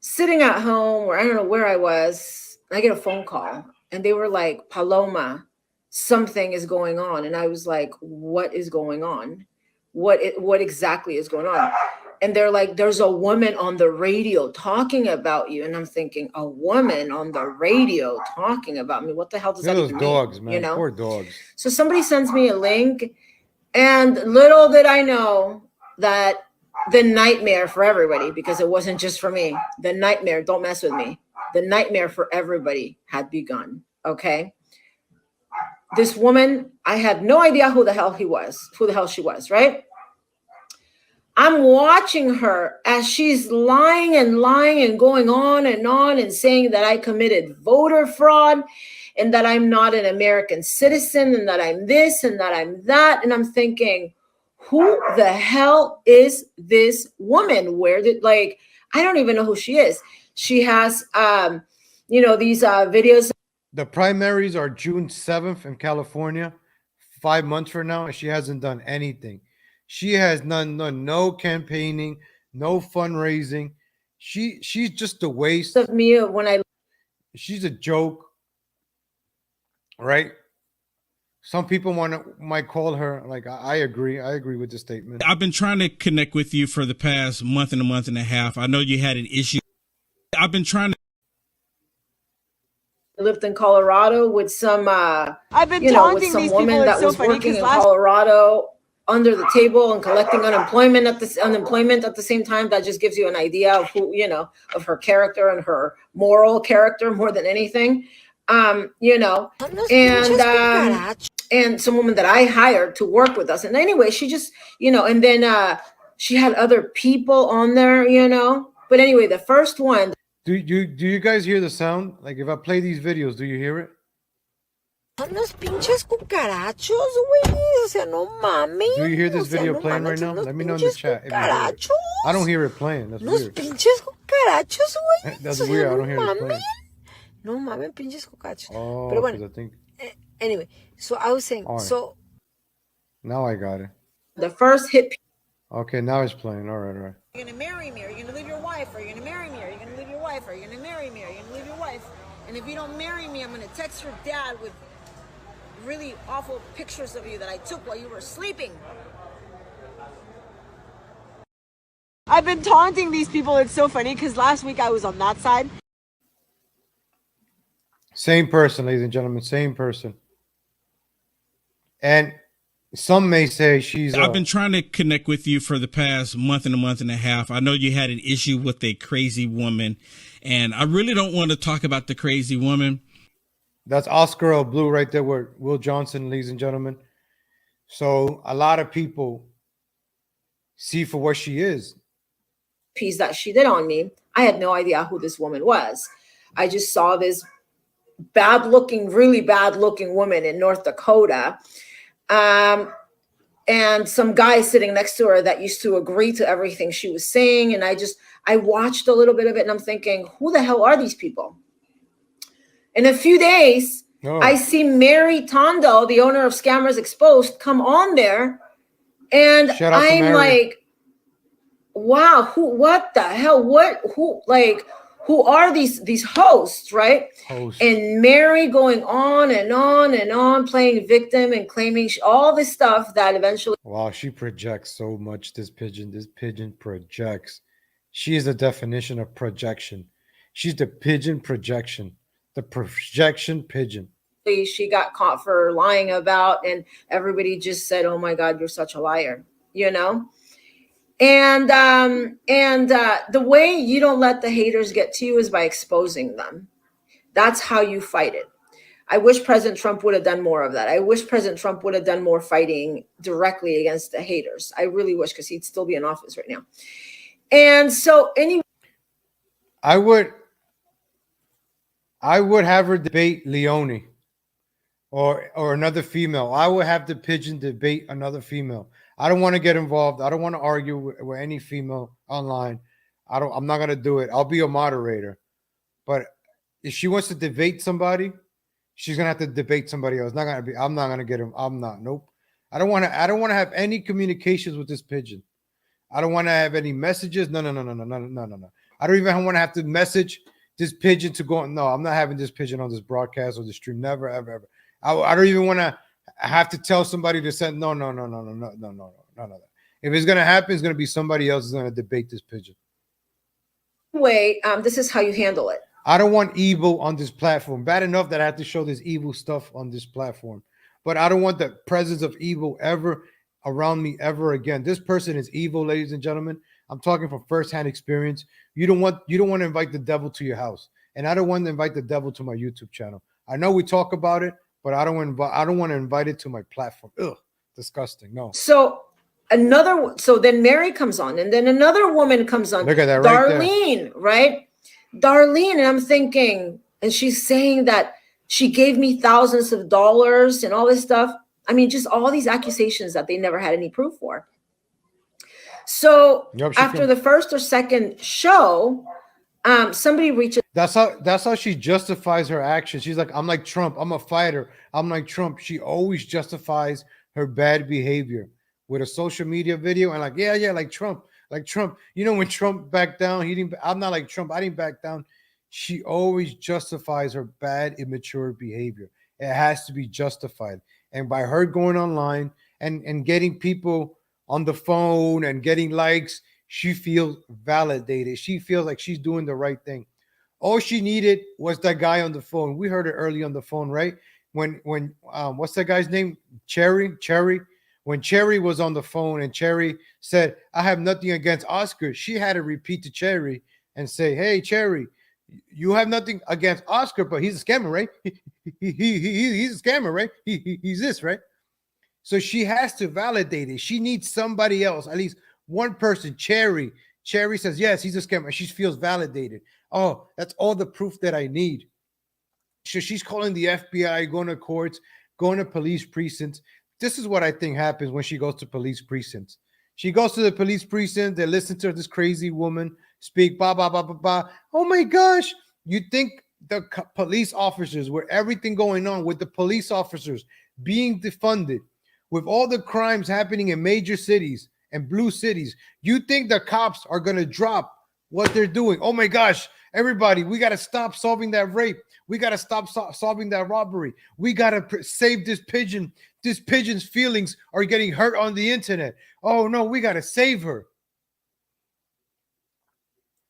sitting at home, or I don't know where I was. I get a phone call and they were like, Paloma, something is going on. And I was like, what is going on? What exactly is going on? And they're like, there's a woman on the radio talking about you. And I'm thinking, a woman on the radio talking about me? What the hell does that Those even dogs, mean? man. You know? Poor dogs. So somebody sends me a link, and little did I know that the nightmare for everybody, because it wasn't just for me, the nightmare, don't mess with me, the nightmare for everybody had begun. Okay. This woman, I had no idea who the hell she was, right? I'm watching her as she's lying and going on and saying that I committed voter fraud and that I'm not an American citizen and that I'm this and that I'm that. And I'm thinking, who the hell is this woman? I don't even know who she is. She has, these videos. The primaries are June 7th in California, 5 months from now, and she hasn't done anything. She has done no campaigning, no fundraising. She's just a waste of me when she's a joke, right? Some people might call her like I agree with the statement. I've been trying to connect with you for the past month and a half. I know you had an issue. I've been trying to. I lived in Colorado with some I've been with some woman that was working in Colorado under the table and collecting unemployment at the same time. That just gives you an idea of who, of her character and her moral character more than anything. And some woman that I hired to work with us. And anyway, she just, and then she had other people on there, but anyway, the first one. Do you guys hear the sound? Like if I play these videos, do you hear it? Son los pinches cucarachos, güey. O sea, no mames. Do you hear this video playing right now? Let me know in the chat. If you hear it. I don't hear it playing. That's Los weird. pinches cucarachos, güey. That's weird. I don't hear it playing. No mames, pinches cucarachos. Oh, pero bueno, I think. Anyway, so I was saying, Right. so. Now I got it. The first hit. Okay, now it's playing. All right. Are you gonna marry me? Are you gonna leave your wife? Are you gonna marry me? Are you gonna leave your wife? Are you gonna marry me? Are you gonna leave your wife? And if you don't marry me, I'm gonna text your dad with really awful pictures of you that I took while you were sleeping. I've been taunting these people. It's so funny because last week I was on that side. Same person, ladies and gentlemen. Same person. And some may say she's. I've been trying to connect with you for the past month and a half. I know you had an issue with a crazy woman, and I really don't want to talk about the crazy woman. That's Oscar L. Blue right there with Will Johnson, ladies and gentlemen. So a lot of people see for what she is. Piece that she did on me. I had no idea who this woman was. I just saw this really bad looking woman in North Dakota. And some guy sitting next to her that used to agree to everything she was saying. And I watched a little bit of it and I'm thinking, who the hell are these people? In a few days, I see Mary Tondo, the owner of Scammers Exposed, come on there. And I'm like, wow, what the hell? Who are these hosts, right? And Mary going on and on, playing victim and claiming all this stuff that eventually. Wow, she projects so much. This pigeon projects. She is the definition of projection. She's the pigeon projection, the projection pigeon. She got caught for lying about, and everybody just said, "Oh my God, you're such a liar," And the way you don't let the haters get to you is by exposing them. That's how you fight it. I wish President Trump would have done more of that. I wish President Trump would have done more fighting directly against the haters. I really wish, because he'd still be in office right now. And so anyway, I would have her debate Leone or another female. I would have the Pigeon debate another female. I don't want to get involved. I don't want to argue with any female online. I'm not gonna do it. I'll be a moderator. But if she wants to debate somebody, she's gonna have to debate somebody else. I'm not gonna get him. I'm not. Nope. I don't want to have any communications with this Pigeon. I don't want to have any messages. No. I don't even want to have to message this Pigeon to go. No, I'm not having this Pigeon on this broadcast or the stream. Never, ever. I don't even want to have to tell somebody to send. No. If it's gonna happen, it's gonna be somebody else is gonna debate this Pigeon. this is how you handle it. I don't want evil on this platform. Bad enough that I have to show this evil stuff on this platform, but I don't want the presence of evil ever around me ever again. This person is evil, ladies and gentlemen. I'm talking from firsthand experience. You don't want to invite the devil to your house, and I don't want to invite the devil to my YouTube channel. I know we talk about it, but I don't want to invite it to my platform. Ugh, disgusting. No. So then Mary comes on, and then another woman comes on. Look at that, right there. Darlene, right? Darlene, and I'm thinking, and she's saying that she gave me thousands of dollars and all this stuff. I mean, just all these accusations that they never had any proof for. So after the first or second show, somebody reaches. That's how she justifies her actions. She's like, I'm like Trump. I'm a fighter. I'm like Trump. She always justifies her bad behavior with a social media video and like, yeah, like Trump. Like Trump, you know, when Trump backed down, I'm not like Trump. I didn't back down. She always justifies her bad, immature behavior. It has to be justified. And by her going online and getting people on the phone and getting likes, she feels validated. She feels like she's doing the right thing. All she needed was that guy on the phone. We heard it early on the phone, right? When what's that guy's name? Cherry. When Cherry was on the phone and Cherry said, I have nothing against Oscar, she had to repeat to Cherry and say, hey, Cherry, you have nothing against Oscar, but he's a scammer, right? He's a scammer, right? He's this, right? So she has to validate it. She needs somebody else, at least one person. Cherry says, yes, he's a scammer. She feels validated. Oh, that's all the proof that I need. So she's calling the FBI, going to courts, going to police precincts. This is what I think happens when she goes to police precincts. She goes to the police precinct. They listen to this crazy woman speak. Oh my gosh. You think the police officers, with everything going on, with the police officers being defunded, with all the crimes happening in major cities and blue cities, you think the cops are going to drop what they're doing? Oh my gosh. Everybody, we got to stop solving that rape. We got to stop solving that robbery. We got to save this Pigeon. This Pigeon's feelings are getting hurt on the internet. Oh, no, we got to save her.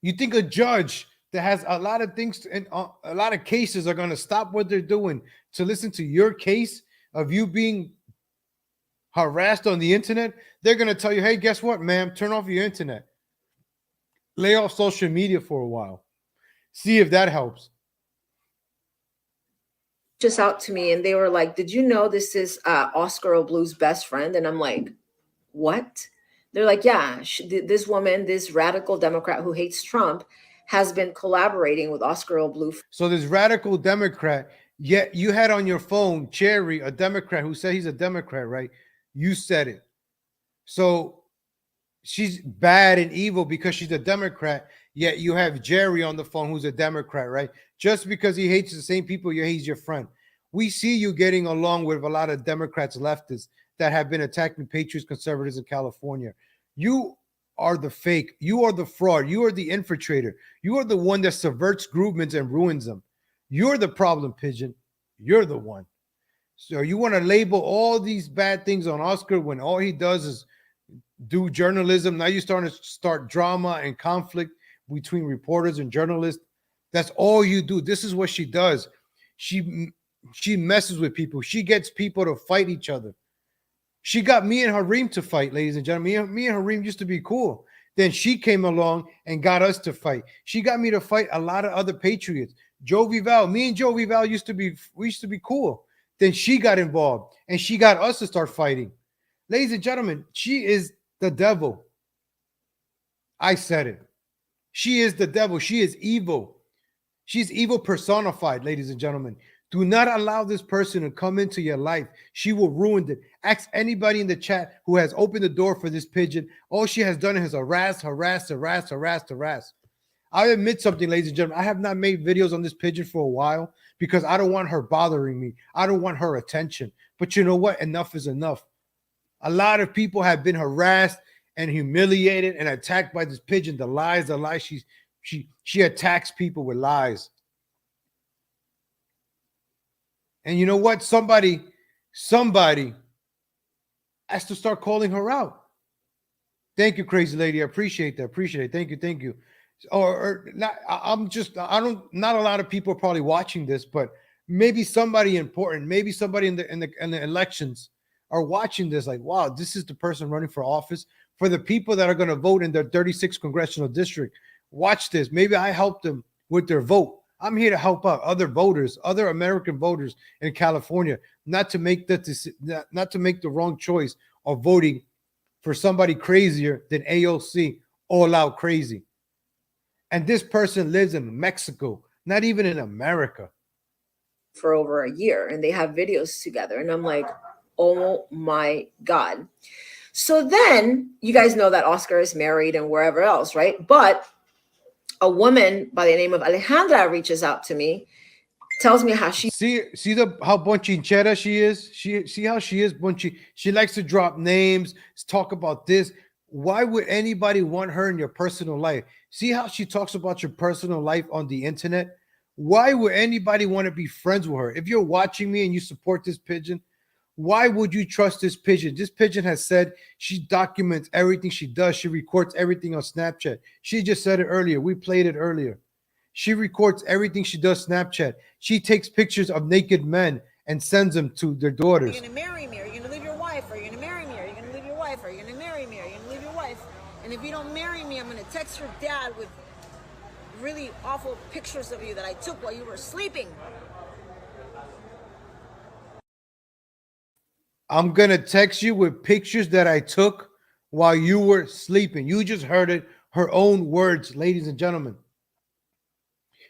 You think a judge that has a lot of things and a lot of cases are going to stop what they're doing to listen to your case of you being harassed on the internet? They're going to tell you, hey, guess what, ma'am? Turn off your internet. Lay off social media for a while. See if that helps. Just out to me, and they were like, did you know this is Oscar O'Blue's best friend? And I'm like, what? They're like, yeah, this woman, this radical Democrat who hates Trump, has been collaborating with Oscar O'Blue. So this radical Democrat, yet you had on your phone Cherry, a Democrat who said he's a Democrat, right? You said it. So she's bad and evil because she's a Democrat, yet you have Jerry on the phone who's a Democrat, right? Just because he hates the same people, he's your friend. We see you getting along with a lot of Democrats, leftists that have been attacking patriots, conservatives in California. You are the fake. You are the fraud. You are the infiltrator. You are the one that subverts groupings and ruins them. You're the problem, Pigeon. You're the one. So you want to label all these bad things on Oscar when all he does is do journalism. Now you're starting to start drama and conflict between reporters and journalists. That's all you do. This is what she does. She messes with people. She gets people to fight each other. She got me and Harim to fight, ladies and gentlemen. Me and Harim used to be cool. Then she came along and got us to fight. She got me to fight a lot of other patriots. Joe Vival, me and Joe Vival we used to be cool. Then she got involved and she got us to start fighting. Ladies and gentlemen, she is the devil. I said it. She is the devil. She is evil. She's evil personified, ladies and gentlemen. Do not allow this person to come into your life. She will ruin it. Ask anybody in the chat who has opened the door for this pigeon. All she has done is harass. I admit something, ladies and gentlemen. I have not made videos on this pigeon for a while because I don't want her bothering me. I don't want her attention. But you know what? Enough is enough. A lot of people have been harassed and humiliated and attacked by this pigeon. The lies. She attacks people with lies. And you know what? Somebody has to start calling her out. Thank you, crazy lady. I appreciate that. Appreciate it. Thank you. Or not, not a lot of people are probably watching this, but maybe somebody important, maybe somebody in the elections are watching this like, wow, this is the person running for office. For the people that are going to vote in their 36th congressional district, watch this. Maybe I helped them with their vote. I'm here to help out other voters, other American voters in California, not to make the wrong choice of voting for somebody crazier than AOC, all out crazy. And this person lives in Mexico, not even in America. For over a year, and they have videos together. And I'm like, oh my God. So then you guys know that Oscar is married and wherever else, right? But a woman by the name of Alejandra reaches out to me, tells me how she see how bonchinchera she is. See how she is she likes to drop names, talk about this. Why would anybody want her in your personal life? See how she talks about your personal life on the internet? Why would anybody want to be friends with her? If you're watching me and you support this pigeon, why would you trust this pigeon? This pigeon has said she documents everything she does. She records everything on Snapchat. She just said it earlier. We played it earlier. She records everything she does Snapchat. She takes pictures of naked men and sends them to their daughters. Are you going to marry me? Are you going to leave your wife? Are you going to marry me? Are you going to leave your wife? Are you going to marry me? Are you going to leave your wife? And if you don't marry me, I'm going to text your dad with really awful pictures of you that I took while you were sleeping. I'm going to text you with pictures that I took while you were sleeping. You just heard it, her own words, ladies and gentlemen.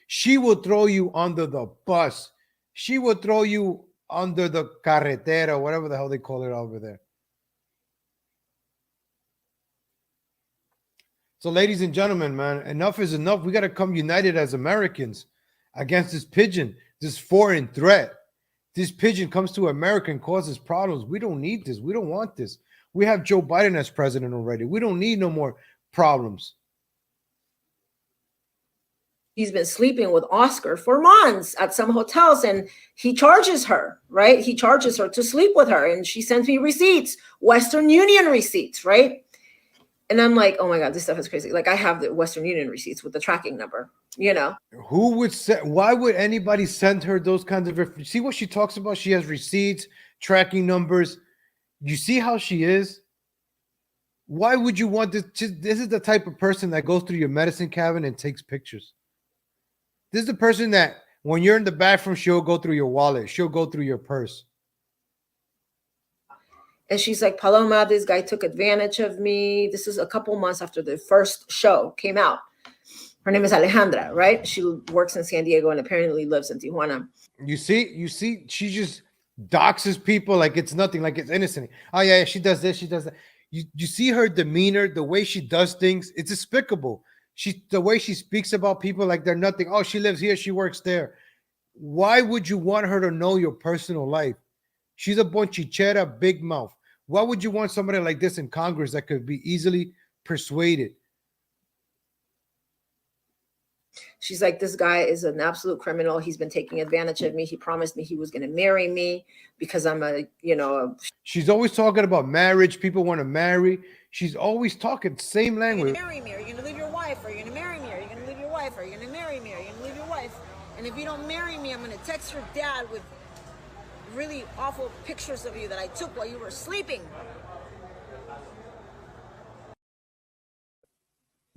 She will throw you under the bus. She will throw you under the carretera, whatever the hell they call it over there. So, ladies and gentlemen, man, enough is enough. We got to come united as Americans against this pigeon, this foreign threat. This pigeon comes to America and causes problems. We don't need this. We don't want this. We have Joe Biden as president already. We don't need no more problems. He's been sleeping with Oscar for months at some hotels, and he charges her, right? He charges her to sleep with her, and she sends me receipts, Western Union receipts, right? And I'm like, oh my God, this stuff is crazy. Like, I have the Western Union receipts with the tracking number, you know? Who would say, why would anybody send her those kinds of, see what she talks about? She has receipts, tracking numbers. You see how she is? Why would you want this? This is the type of person that goes through your medicine cabinet and takes pictures. This is the person that when you're in the bathroom, she'll go through your wallet. She'll go through your purse. And she's like, Paloma, this guy took advantage of me. This is a couple months after the first show came out. Her name is Alejandra, right? She works in San Diego and apparently lives in Tijuana. You see, she just doxes people like it's nothing, like it's innocent. Oh, yeah, she does this, she does that. You see her demeanor, the way she does things, it's despicable. The way she speaks about people like they're nothing. Oh, she lives here, she works there. Why would you want her to know your personal life? She's a bonchichera, big mouth. Why would you want somebody like this in Congress that could be easily persuaded? She's like, this guy is an absolute criminal. He's been taking advantage of me. He promised me he was going to marry me because I'm She's always talking about marriage. People want to marry. She's always talking same language. Are you going to marry me? Are you going to leave your wife? Are you going to marry me? Are you going to leave your wife? Are you going to marry me? Are you going to leave your wife? And if you don't marry me, I'm going to text your dad with really awful pictures of you that I took while you were sleeping.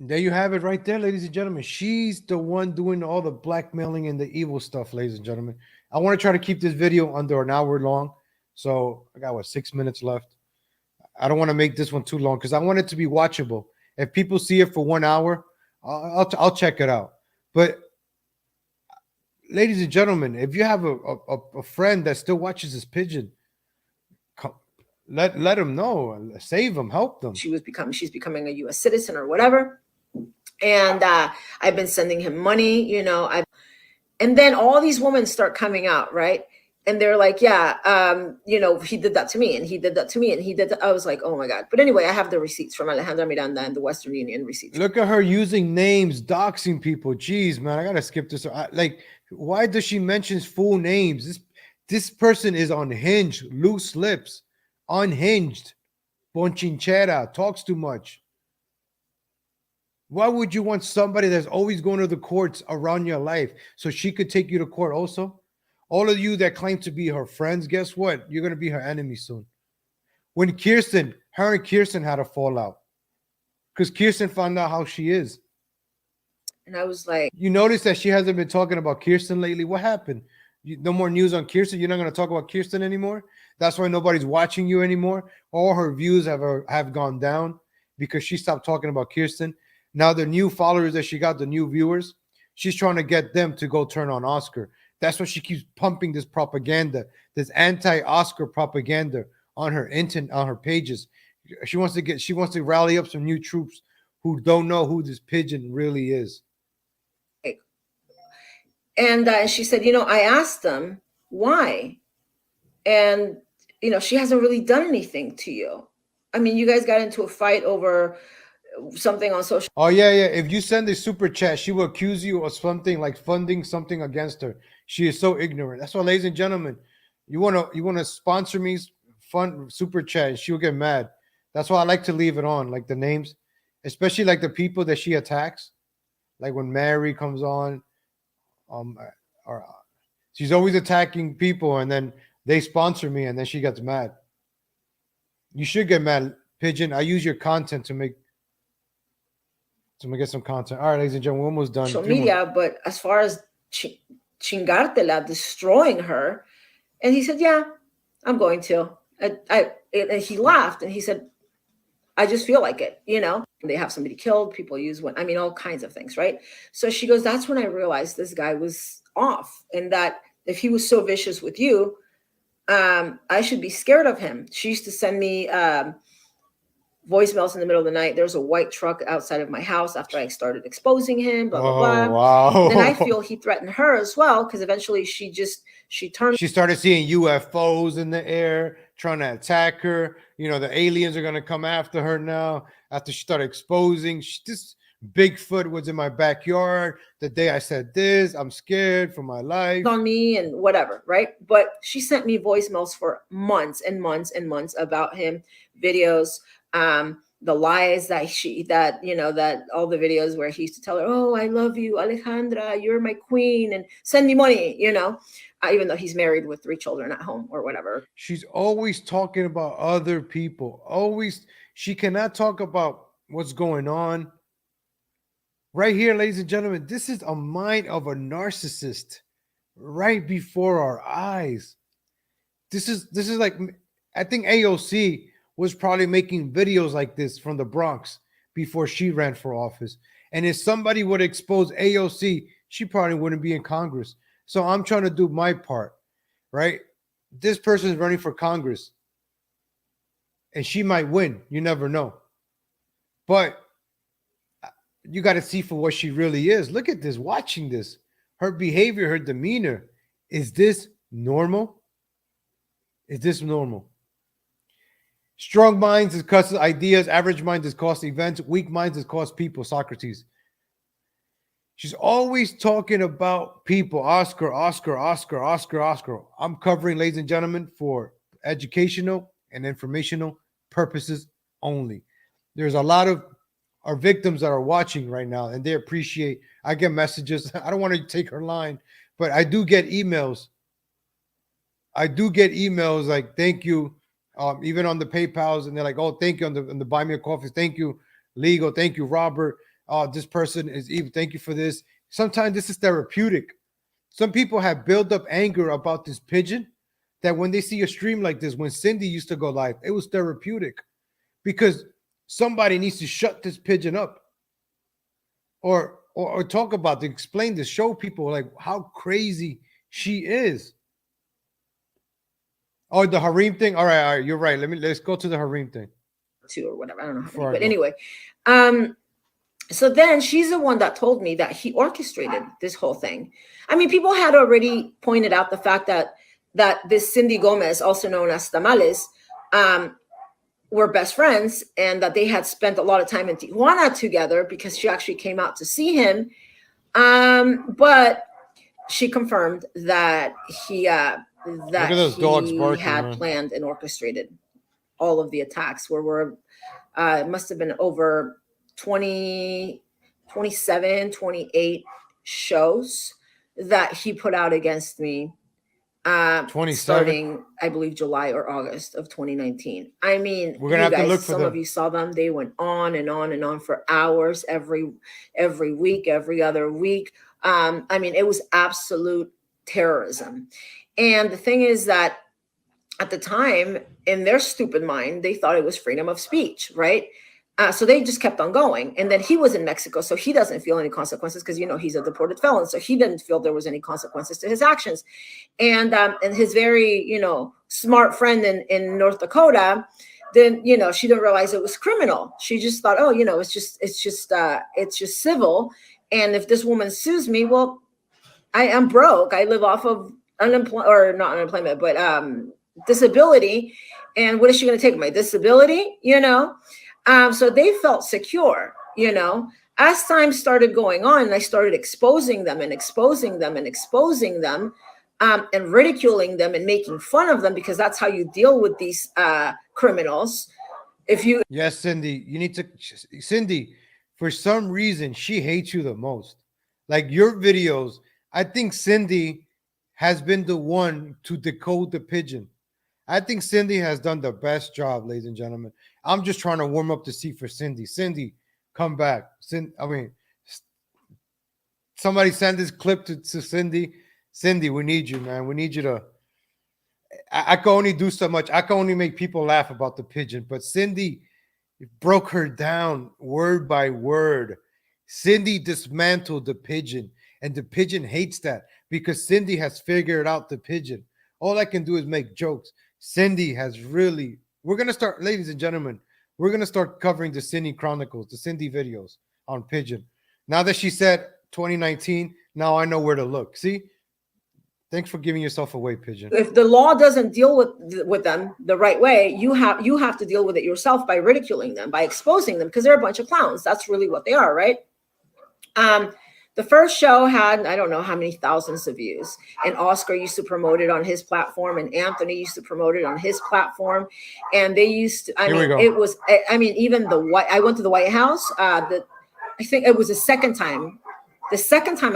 There you have it right there, ladies and gentlemen. She's the one doing all the blackmailing and the evil stuff, ladies and gentlemen. I want to try to keep this video under an hour long. So I got 6 minutes left. I don't want to make this one too long because I want it to be watchable. If people see it for 1 hour, I'll check it out. But ladies and gentlemen, if you have a friend that still watches this Pigeon, let them know, save them, help them. she's becoming a U.S. citizen or whatever. And I've been sending him money, you know. And then all these women start coming out, right? And they're like, yeah, you know, he did that to me, and he did that to me, and he did that. I was like, oh my God. But anyway, I have the receipts from Alejandra Miranda and the Western Union receipts. Look at her using names, doxing people. Jeez, man, I gotta skip this. Like, why does she mention full names? This person is unhinged, loose lips, unhinged, bonchinchera, talks too much. Why would you want somebody that's always going to the courts around your life so she could take you to court also? All of you that claim to be her friends, guess what? You're going to be her enemy soon. When her and Kirsten had a fallout because Kirsten found out how she is. And I was like, you notice that she hasn't been talking about Kirsten lately. What happened? No more news on Kirsten. You're not going to talk about Kirsten anymore. That's why nobody's watching you anymore. All her views have gone down because she stopped talking about Kirsten. Now the new followers that she got, the new viewers, she's trying to get them to go turn on Oscar. That's why she keeps pumping this propaganda, this anti-Oscar propaganda on her pages. She wants to rally up some new troops who don't know who this Pigeon really is. And she said, you know, I asked them why, and you know, she hasn't really done anything to you. I mean, you guys got into a fight over something on social. Oh yeah. If you send a super chat, she will accuse you of something like funding something against her. She is so ignorant. That's why, ladies and gentlemen, you wanna sponsor me, fund super chat. She will get mad. That's why I like to leave it on, like the names, especially like the people that she attacks. Like when Mary comes on, or she's always attacking people, and then they sponsor me, and then she gets mad. You should get mad, Pigeon. I use your content to get some content. All right, ladies and gentlemen, we're almost done. Social media, but as far as chingártela, destroying her, and he said, "Yeah, I'm going to." And he laughed, and he said, "I just feel like it, you know." They have somebody killed. People use all kinds of things, right? So she goes, "That's when I realized this guy was off, and that if he was so vicious with you, I should be scared of him." She used to send me voicemails in the middle of the night. There's a white truck outside of my house after I started exposing him, blah, blah, blah. Wow. Then I feel he threatened her as well, because eventually she started seeing UFOs in the air, trying to attack her. You know, the aliens are going to come after her now after she started exposing. This Bigfoot was in my backyard the day I said this. I'm scared for my life. On me and whatever, right? But she sent me voicemails for months and months and months about him, videos, the lies that all the videos where he used to tell her, "Oh, I love you, Alejandra, you're my queen, and send me money," you know, even though he's married with 3 children at home or whatever. She's always talking about other people. She cannot talk about what's going on. Right here, ladies and gentlemen, this is a mind of a narcissist right before our eyes. This is like, I think AOC was probably making videos like this from the Bronx before she ran for office. And if somebody would expose AOC, she probably wouldn't be in Congress. So I'm trying to do my part, right? This person is running for Congress, and she might win. You never know. But you got to see for what she really is. Look at this, watching this. Her behavior, her demeanor. Is this normal? Is this normal? Strong minds discuss ideas. Average minds discuss events. Weak minds discuss people. Socrates. She's always talking about people. Oscar. I'm covering, ladies and gentlemen, for educational and informational purposes only. There's a lot of our victims that are watching right now, and they appreciate. I get messages. I don't want to take her line, but I do get emails. Like, thank you. Even on the PayPals, and they're like, "Oh, thank you on the buy me a coffee. Thank you, Legal. Thank you, Robert. oh, this person is evil. Thank you for this. Sometimes this is therapeutic. Some people have built up anger about this pigeon that when they see a stream like this, when Cindy used to go live, it was therapeutic because somebody needs to shut this pigeon up or talk about, to explain this, show people like how crazy she is. Oh, the harem thing. All right, you're right. Let's go to the harem thing. Or whatever. I don't know how Before many, I but go. anyway. So then she's the one that told me that he orchestrated this whole thing. I mean, people had already pointed out the fact that this Cindy Gomez, also known as Tamales, were best friends, and that they had spent a lot of time in Tijuana together because she actually came out to see him. But she confirmed that he had planned and orchestrated all of the attacks. It must have been over 27, 28 shows that he put out against me, starting, I believe, July or August of 2019. I mean, we're gonna have to look for some them. Of you saw them. They went on and on and on for hours, every week, every other week. I mean, it was absolute terrorism. And the thing is that at the time, in their stupid mind, they thought it was freedom of speech, right? So they just kept on going. And then he was in Mexico, so he doesn't feel any consequences because, he's a deported felon. So he didn't feel there was any consequences to his actions. And his very, smart friend in North Dakota, then, she didn't realize it was criminal. She just thought, oh, it's just civil. And if this woman sues me, well, I am broke. I live off of unemployment, but disability. And what is she going to take? My disability, So they felt secure, As time started going on, I started exposing them and ridiculing them and making fun of them, because that's how you deal with these criminals. Yes, Cindy, Cindy, for some reason, she hates you the most. Like your videos, I think Cindy has been the one to decode the pigeon. I think Cindy has done the best job, ladies and gentlemen. I'm just trying to warm up the seat for Cindy. Cindy, come back. Somebody send this clip to Cindy. Cindy, we need you, man. We need you to. I can only do so much. I can only make people laugh about the pigeon, but Cindy broke her down word by word. Cindy dismantled the pigeon, and the pigeon hates that because Cindy has figured out the pigeon. All I can do is make jokes. Cindy has really, we're going to start, ladies and gentlemen, we're going to start covering the Cindy Chronicles, the Cindy videos on Pigeon. Now that she said 2019, now I know where to look. See? Thanks for giving yourself away, Pigeon. If the law doesn't deal with them the right way, you have to deal with it yourself by ridiculing them, by exposing them, because they're a bunch of clowns. That's really what they are, right? The first show had, I don't know how many thousands of views, and Oscar used to promote it on his platform, and Anthony used to promote it on his platform, and they used to, even I went to the White House, I think it was the second time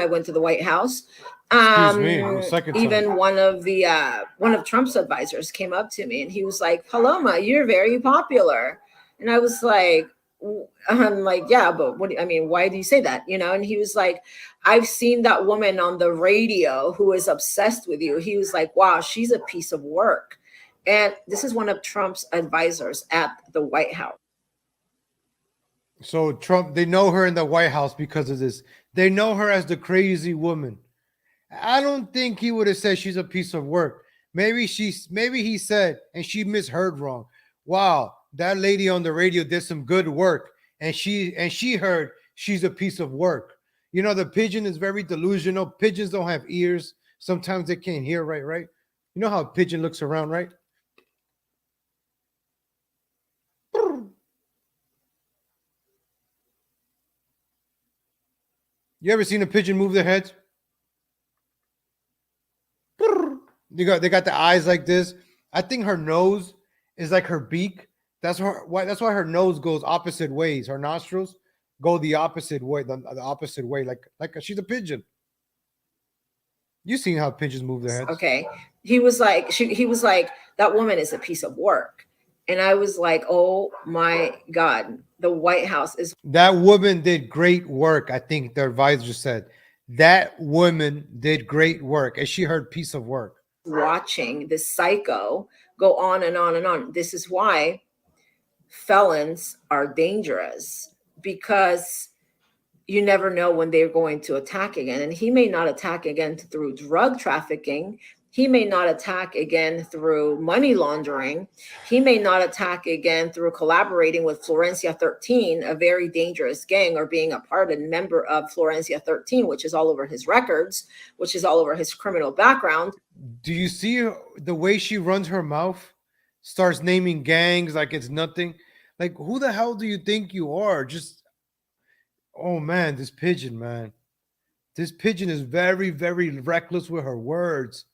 I went to the White House. Even one of Trump's advisors came up to me and he was like, Paloma, you're very popular. And I was like, yeah, but why do you say that? And he was like, I've seen that woman on the radio who is obsessed with you. He was like, wow, she's a piece of work. And this is one of Trump's advisors at the White House. So Trump, they know her in the White House because of this. They know her as the crazy woman. I don't think he would have said she's a piece of work. Maybe he said, and she misheard wrong. Wow, that lady on the radio did some good work, and she heard she's a piece of work. The pigeon is very delusional. Pigeons don't have ears. Sometimes they can't hear right? You know how a pigeon looks around, right? You ever seen a pigeon move their heads? They got the eyes like this. I think her nose is like her beak. That's why her nose goes opposite ways. Her nostrils go the opposite way, the opposite way, like she's a pigeon. You seen how pigeons move their heads? Okay. He was like, that woman is a piece of work. And I was like, oh my God, the White House is That woman did great work. I think the advisor said that woman did great work, and she heard piece of work. watching this psycho go on and on and on. This is why felons are dangerous, because you never know when they're going to attack again. And he may not attack again through drug trafficking. He may not attack again through money laundering. He may not attack again through collaborating with Florencia 13, a very dangerous gang, or being a part and member of Florencia 13, which is all over his records, which is all over his criminal background. Do you see the way she runs her mouth? Starts naming gangs like it's nothing. Like, who the hell do you think you are? Just, oh man, this Pigeon, man. This Pigeon is very, very reckless with her words.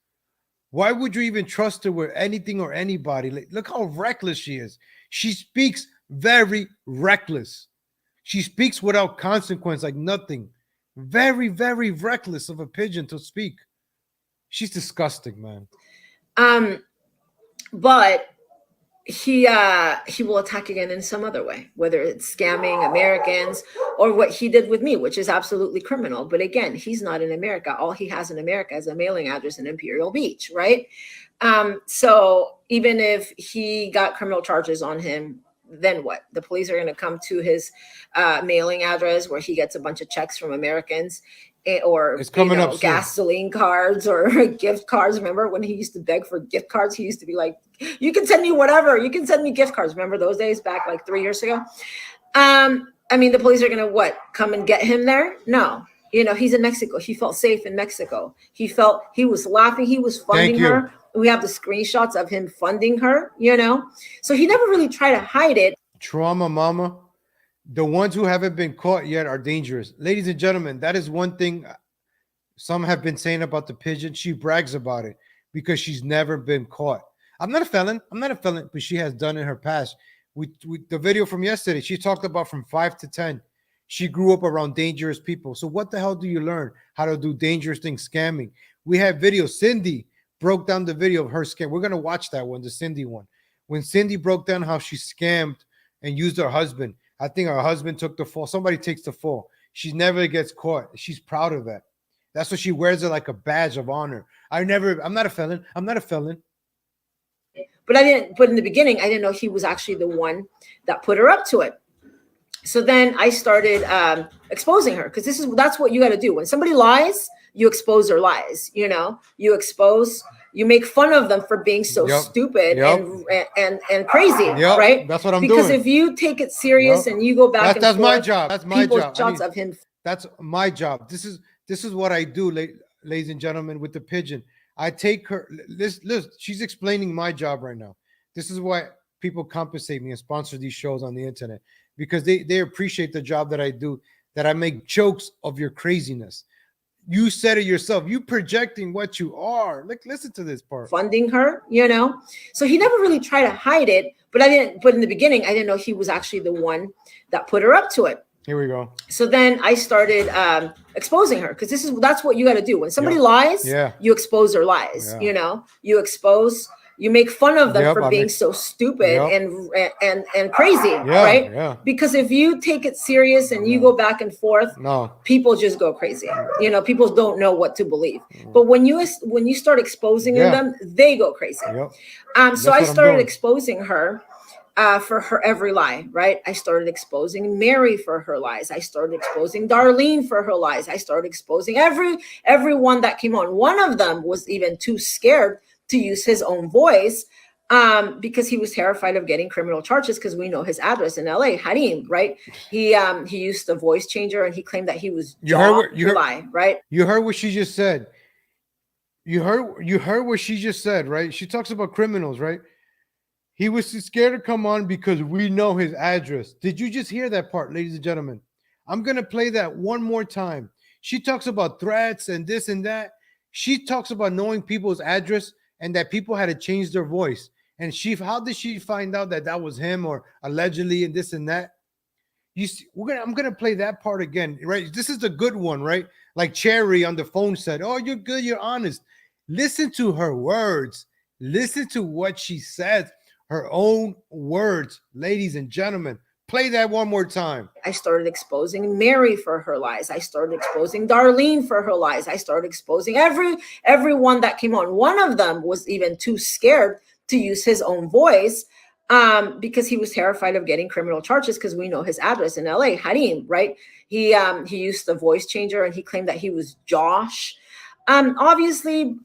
Why would you even trust her with anything or anybody? Like, look how reckless she is. She speaks very reckless. She speaks without consequence, like nothing. Very, very reckless of a pigeon to speak. She's disgusting, man. But he will attack again in some other way, whether it's scamming Americans or what he did with me, which is absolutely criminal. But again, he's not in America. All he has in America is a mailing address in Imperial Beach, right? So even if he got criminal charges on him, then what? The police are going to come to his mailing address where he gets a bunch of checks from Americans, or It's coming up soon. gasoline cards or gift cards. Remember when he used to beg for gift cards? He used to be like, you can send me whatever. You can send me gift cards. Remember those days back like 3 years ago? I mean, the police are going to what? Come and get him there? No. He's in Mexico. He felt safe in Mexico. He was laughing. He was funding her. We have the screenshots of him funding her, So he never really tried to hide it. Trauma mama. The ones who haven't been caught yet are dangerous. Ladies and gentlemen, that is one thing some have been saying about the Pigeon. She brags about it because she's never been caught. I'm not a felon, but she has done in her past. With the video from yesterday, she talked about from 5 to 10. She grew up around dangerous people. So what the hell do you learn? How to do dangerous things, scamming. We have videos. Cindy broke down the video of her scam. We're going to watch that one, the Cindy one. When Cindy broke down how she scammed and used her husband. I think her husband took the fall. Somebody takes the fall. She never gets caught. She's proud of that. That's what she wears it like a badge of honor. I'm not a felon. But in the beginning, I didn't know he was actually the one that put her up to it. So then I started exposing her, because that's what you got to do. When somebody lies, you expose their lies. You make fun of them for being so stupid and crazy, right? That's what I'm doing. Because if you take it serious and you go back, that's my job. That's my job. Shots of him. That's my job. This is what I do, ladies and gentlemen, with the Pigeon. I take her. Listen, she's explaining my job right now. This is why people compensate me and sponsor these shows on the internet, because they appreciate the job that I do. That I make jokes of your craziness. You said it yourself. You projecting what you are. Like, listen to this part. Funding her, So he never really tried to hide it. But in the beginning, I didn't know he was actually the one that put her up to it. Here we go. So then I started exposing her, because that's what you got to do. When somebody lies, you expose their lies. You make fun of them for being so stupid and crazy, right? Yeah. Because if you take it serious and you go back and forth, people just go crazy. People don't know what to believe. But when you start exposing them, they go crazy. So I started exposing her for her every lie, right? I started exposing Mary for her lies. I started exposing Darlene for her lies. I started exposing everyone that came on. One of them was even too scared to use his own voice because he was terrified of getting criminal charges, because we know his address in LA, Harim, right? He used a voice changer, and he claimed that he was right? You heard what she just said. You heard what she just said, right? She talks about criminals, right? He was scared to come on because we know his address. Did you just hear that part, ladies and gentlemen? I'm going to play that one more time. She talks about threats and this and that. She talks about knowing people's address and that people had to change their voice. And how did she find out that was him, or allegedly, and this and that? I'm gonna play that part again, right? This is the good one, right? Like Cherry on the phone said, "Oh, you're good, you're honest." Listen to her words. Listen to what she says. Her own words, ladies and gentlemen. Play that one more time. I started exposing Mary for her lies. I started exposing Darlene for her lies. I started exposing everyone that came on. One of them was even too scared to use his own voice because he was terrified of getting criminal charges because we know his address in LA, Harim, right? He used the voice changer and he claimed that he was Josh. Obviously,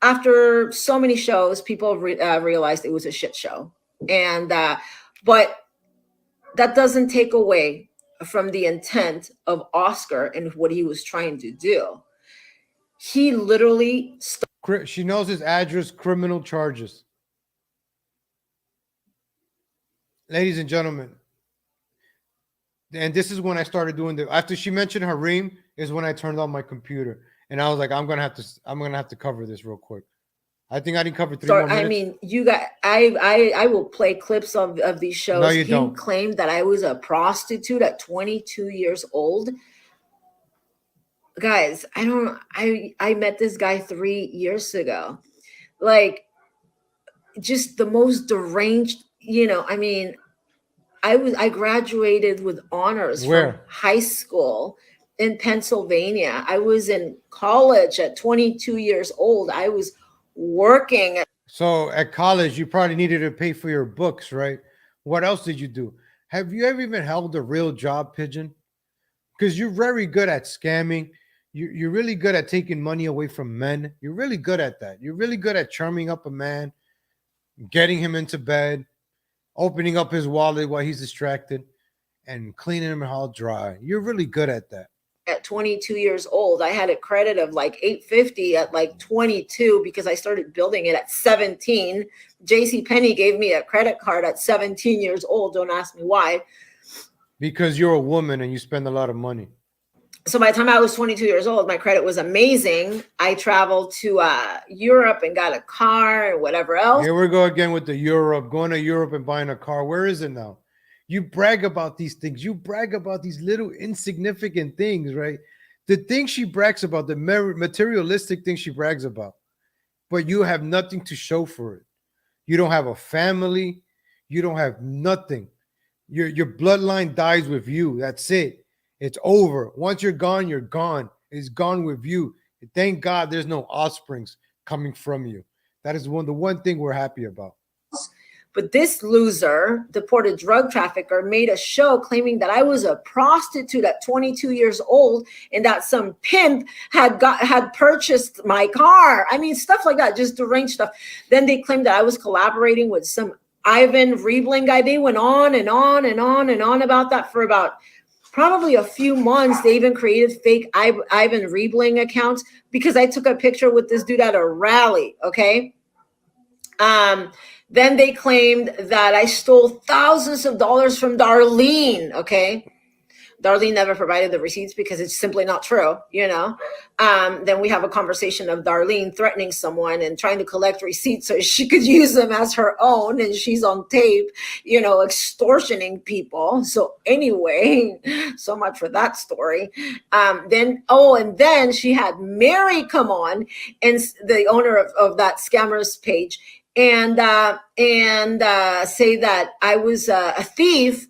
after so many shows, people realized it was a shit show. And but that doesn't take away from the intent of Oscar and what he was trying to do. He literally She knows his address, criminal charges. Ladies and gentlemen, and this is when I started doing after she mentioned Harim is when I turned on my computer and I was like, I'm gonna have to cover this real quick. I think I didn't cover 3 more minutes. I mean, you got. I will play clips of these shows. No, you don't. He claimed that I was a prostitute at 22 years old. Guys, I met this guy 3 years ago. Like, just the most deranged. I mean, I graduated with honors from high school in Pennsylvania. I was in college at 22 years old. I was working. So at college, you probably needed to pay for your books, right? What else did you do? Have you ever even held a real job, Pigeon? Because you're very good at scamming. You're really good at taking money away from men. You're really good at that. You're really good at charming up a man, getting him into bed, opening up his wallet while he's distracted, and cleaning him all dry. You're really good at that. At 22 years old, I had a credit of like $850 at like 22 because I started building it at 17. JCPenney gave me a credit card at 17 years old. Don't ask me why. Because you're a woman and you spend a lot of money. So by the time I was 22 years old, my credit was amazing. I traveled to Europe and got a car and whatever else. Here we go again with the Europe, going to Europe and buying a car. Where is it now? You brag about these things. You brag about these little insignificant things, right? The things she brags about, the materialistic things she brags about, but you have nothing to show for it. You don't have a family. You don't have nothing. Your bloodline dies with you. That's it. It's over. Once you're gone, you're gone. It's gone with you. Thank God there's no offsprings coming from you. That is the one thing we're happy about. But this loser, deported drug trafficker, made a show claiming that I was a prostitute at 22 years old and that some pimp had purchased my car. I mean, stuff like that, just deranged stuff. Then they claimed that I was collaborating with some Ivan Riebling guy. They went on and on and on and on about that for about probably a few months. They even created fake Ivan Riebling accounts because I took a picture with this dude at a rally, okay? Then they claimed that I stole thousands of dollars from Darlene, okay? Darlene never provided the receipts because it's simply not true, Then we have a conversation of Darlene threatening someone and trying to collect receipts so she could use them as her own, and she's on tape, extortioning people. So anyway, so much for that story. Then she had Mary come on, and the owner of that scammers page, and say that I was a thief.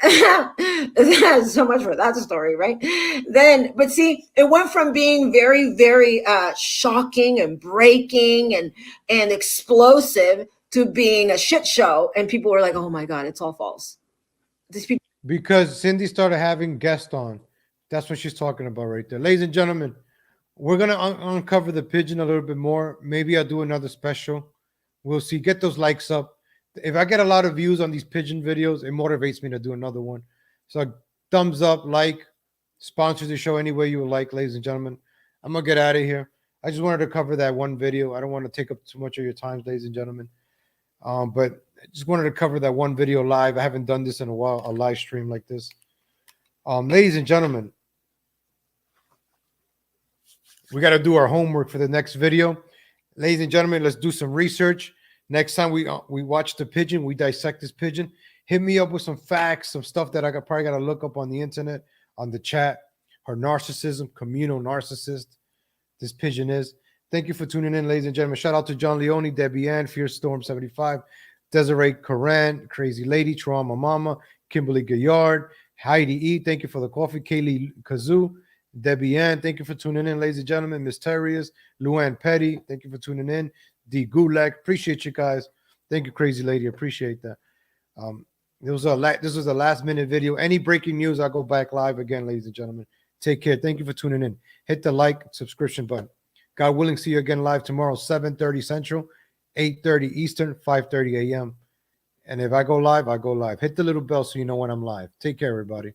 So much for that story, right? But see, it went from being very, very shocking and breaking and explosive to being a shit show, and people were like, "Oh my God, it's all false." Because Cindy started having guests on. That's what she's talking about right there, ladies and gentlemen. We're gonna uncover the Pigeon a little bit more. Maybe I'll do another special. We'll see. Get those likes up. If I get a lot of views on these Pigeon videos, it motivates me to do another one. So thumbs up, like, sponsor the show any way you would like, ladies and gentlemen. I'm going to get out of here. I just wanted to cover that one video. I don't want to take up too much of your time, ladies and gentlemen. But I just wanted to cover that one video live. I haven't done this in a while, a live stream like this. Ladies and gentlemen, we got to do our homework for the next video. Ladies and gentlemen, let's do some research. Next time we watch the Pigeon, we dissect this Pigeon. Hit me up with some facts, some stuff that I probably got to look up on the internet, on the chat. Her narcissism, communal narcissist. This Pigeon is. Thank you for tuning in, ladies and gentlemen. Shout out to John Leone, Debbie Ann, Fierce Storm 75, Desiree Coran, Crazy Lady, Trauma Mama, Kimberly Gayard, Heidi E. Thank you for the coffee. Kaylee Kazoo, Debbie Ann. Thank you for tuning in, ladies and gentlemen. Miss Terriers, Luann Petty. Thank you for tuning in. D Gulak. Appreciate you guys. Thank you, Crazy Lady. Appreciate that. This was a last minute video. Any breaking news, I'll go back live again, ladies and gentlemen. Take care. Thank you for tuning in. Hit the like, subscription button. God willing, see you again live tomorrow, 7:30 Central, 8:30 Eastern, 5:30 a.m. And if I go live, I go live. Hit the little bell so you know when I'm live. Take care, everybody.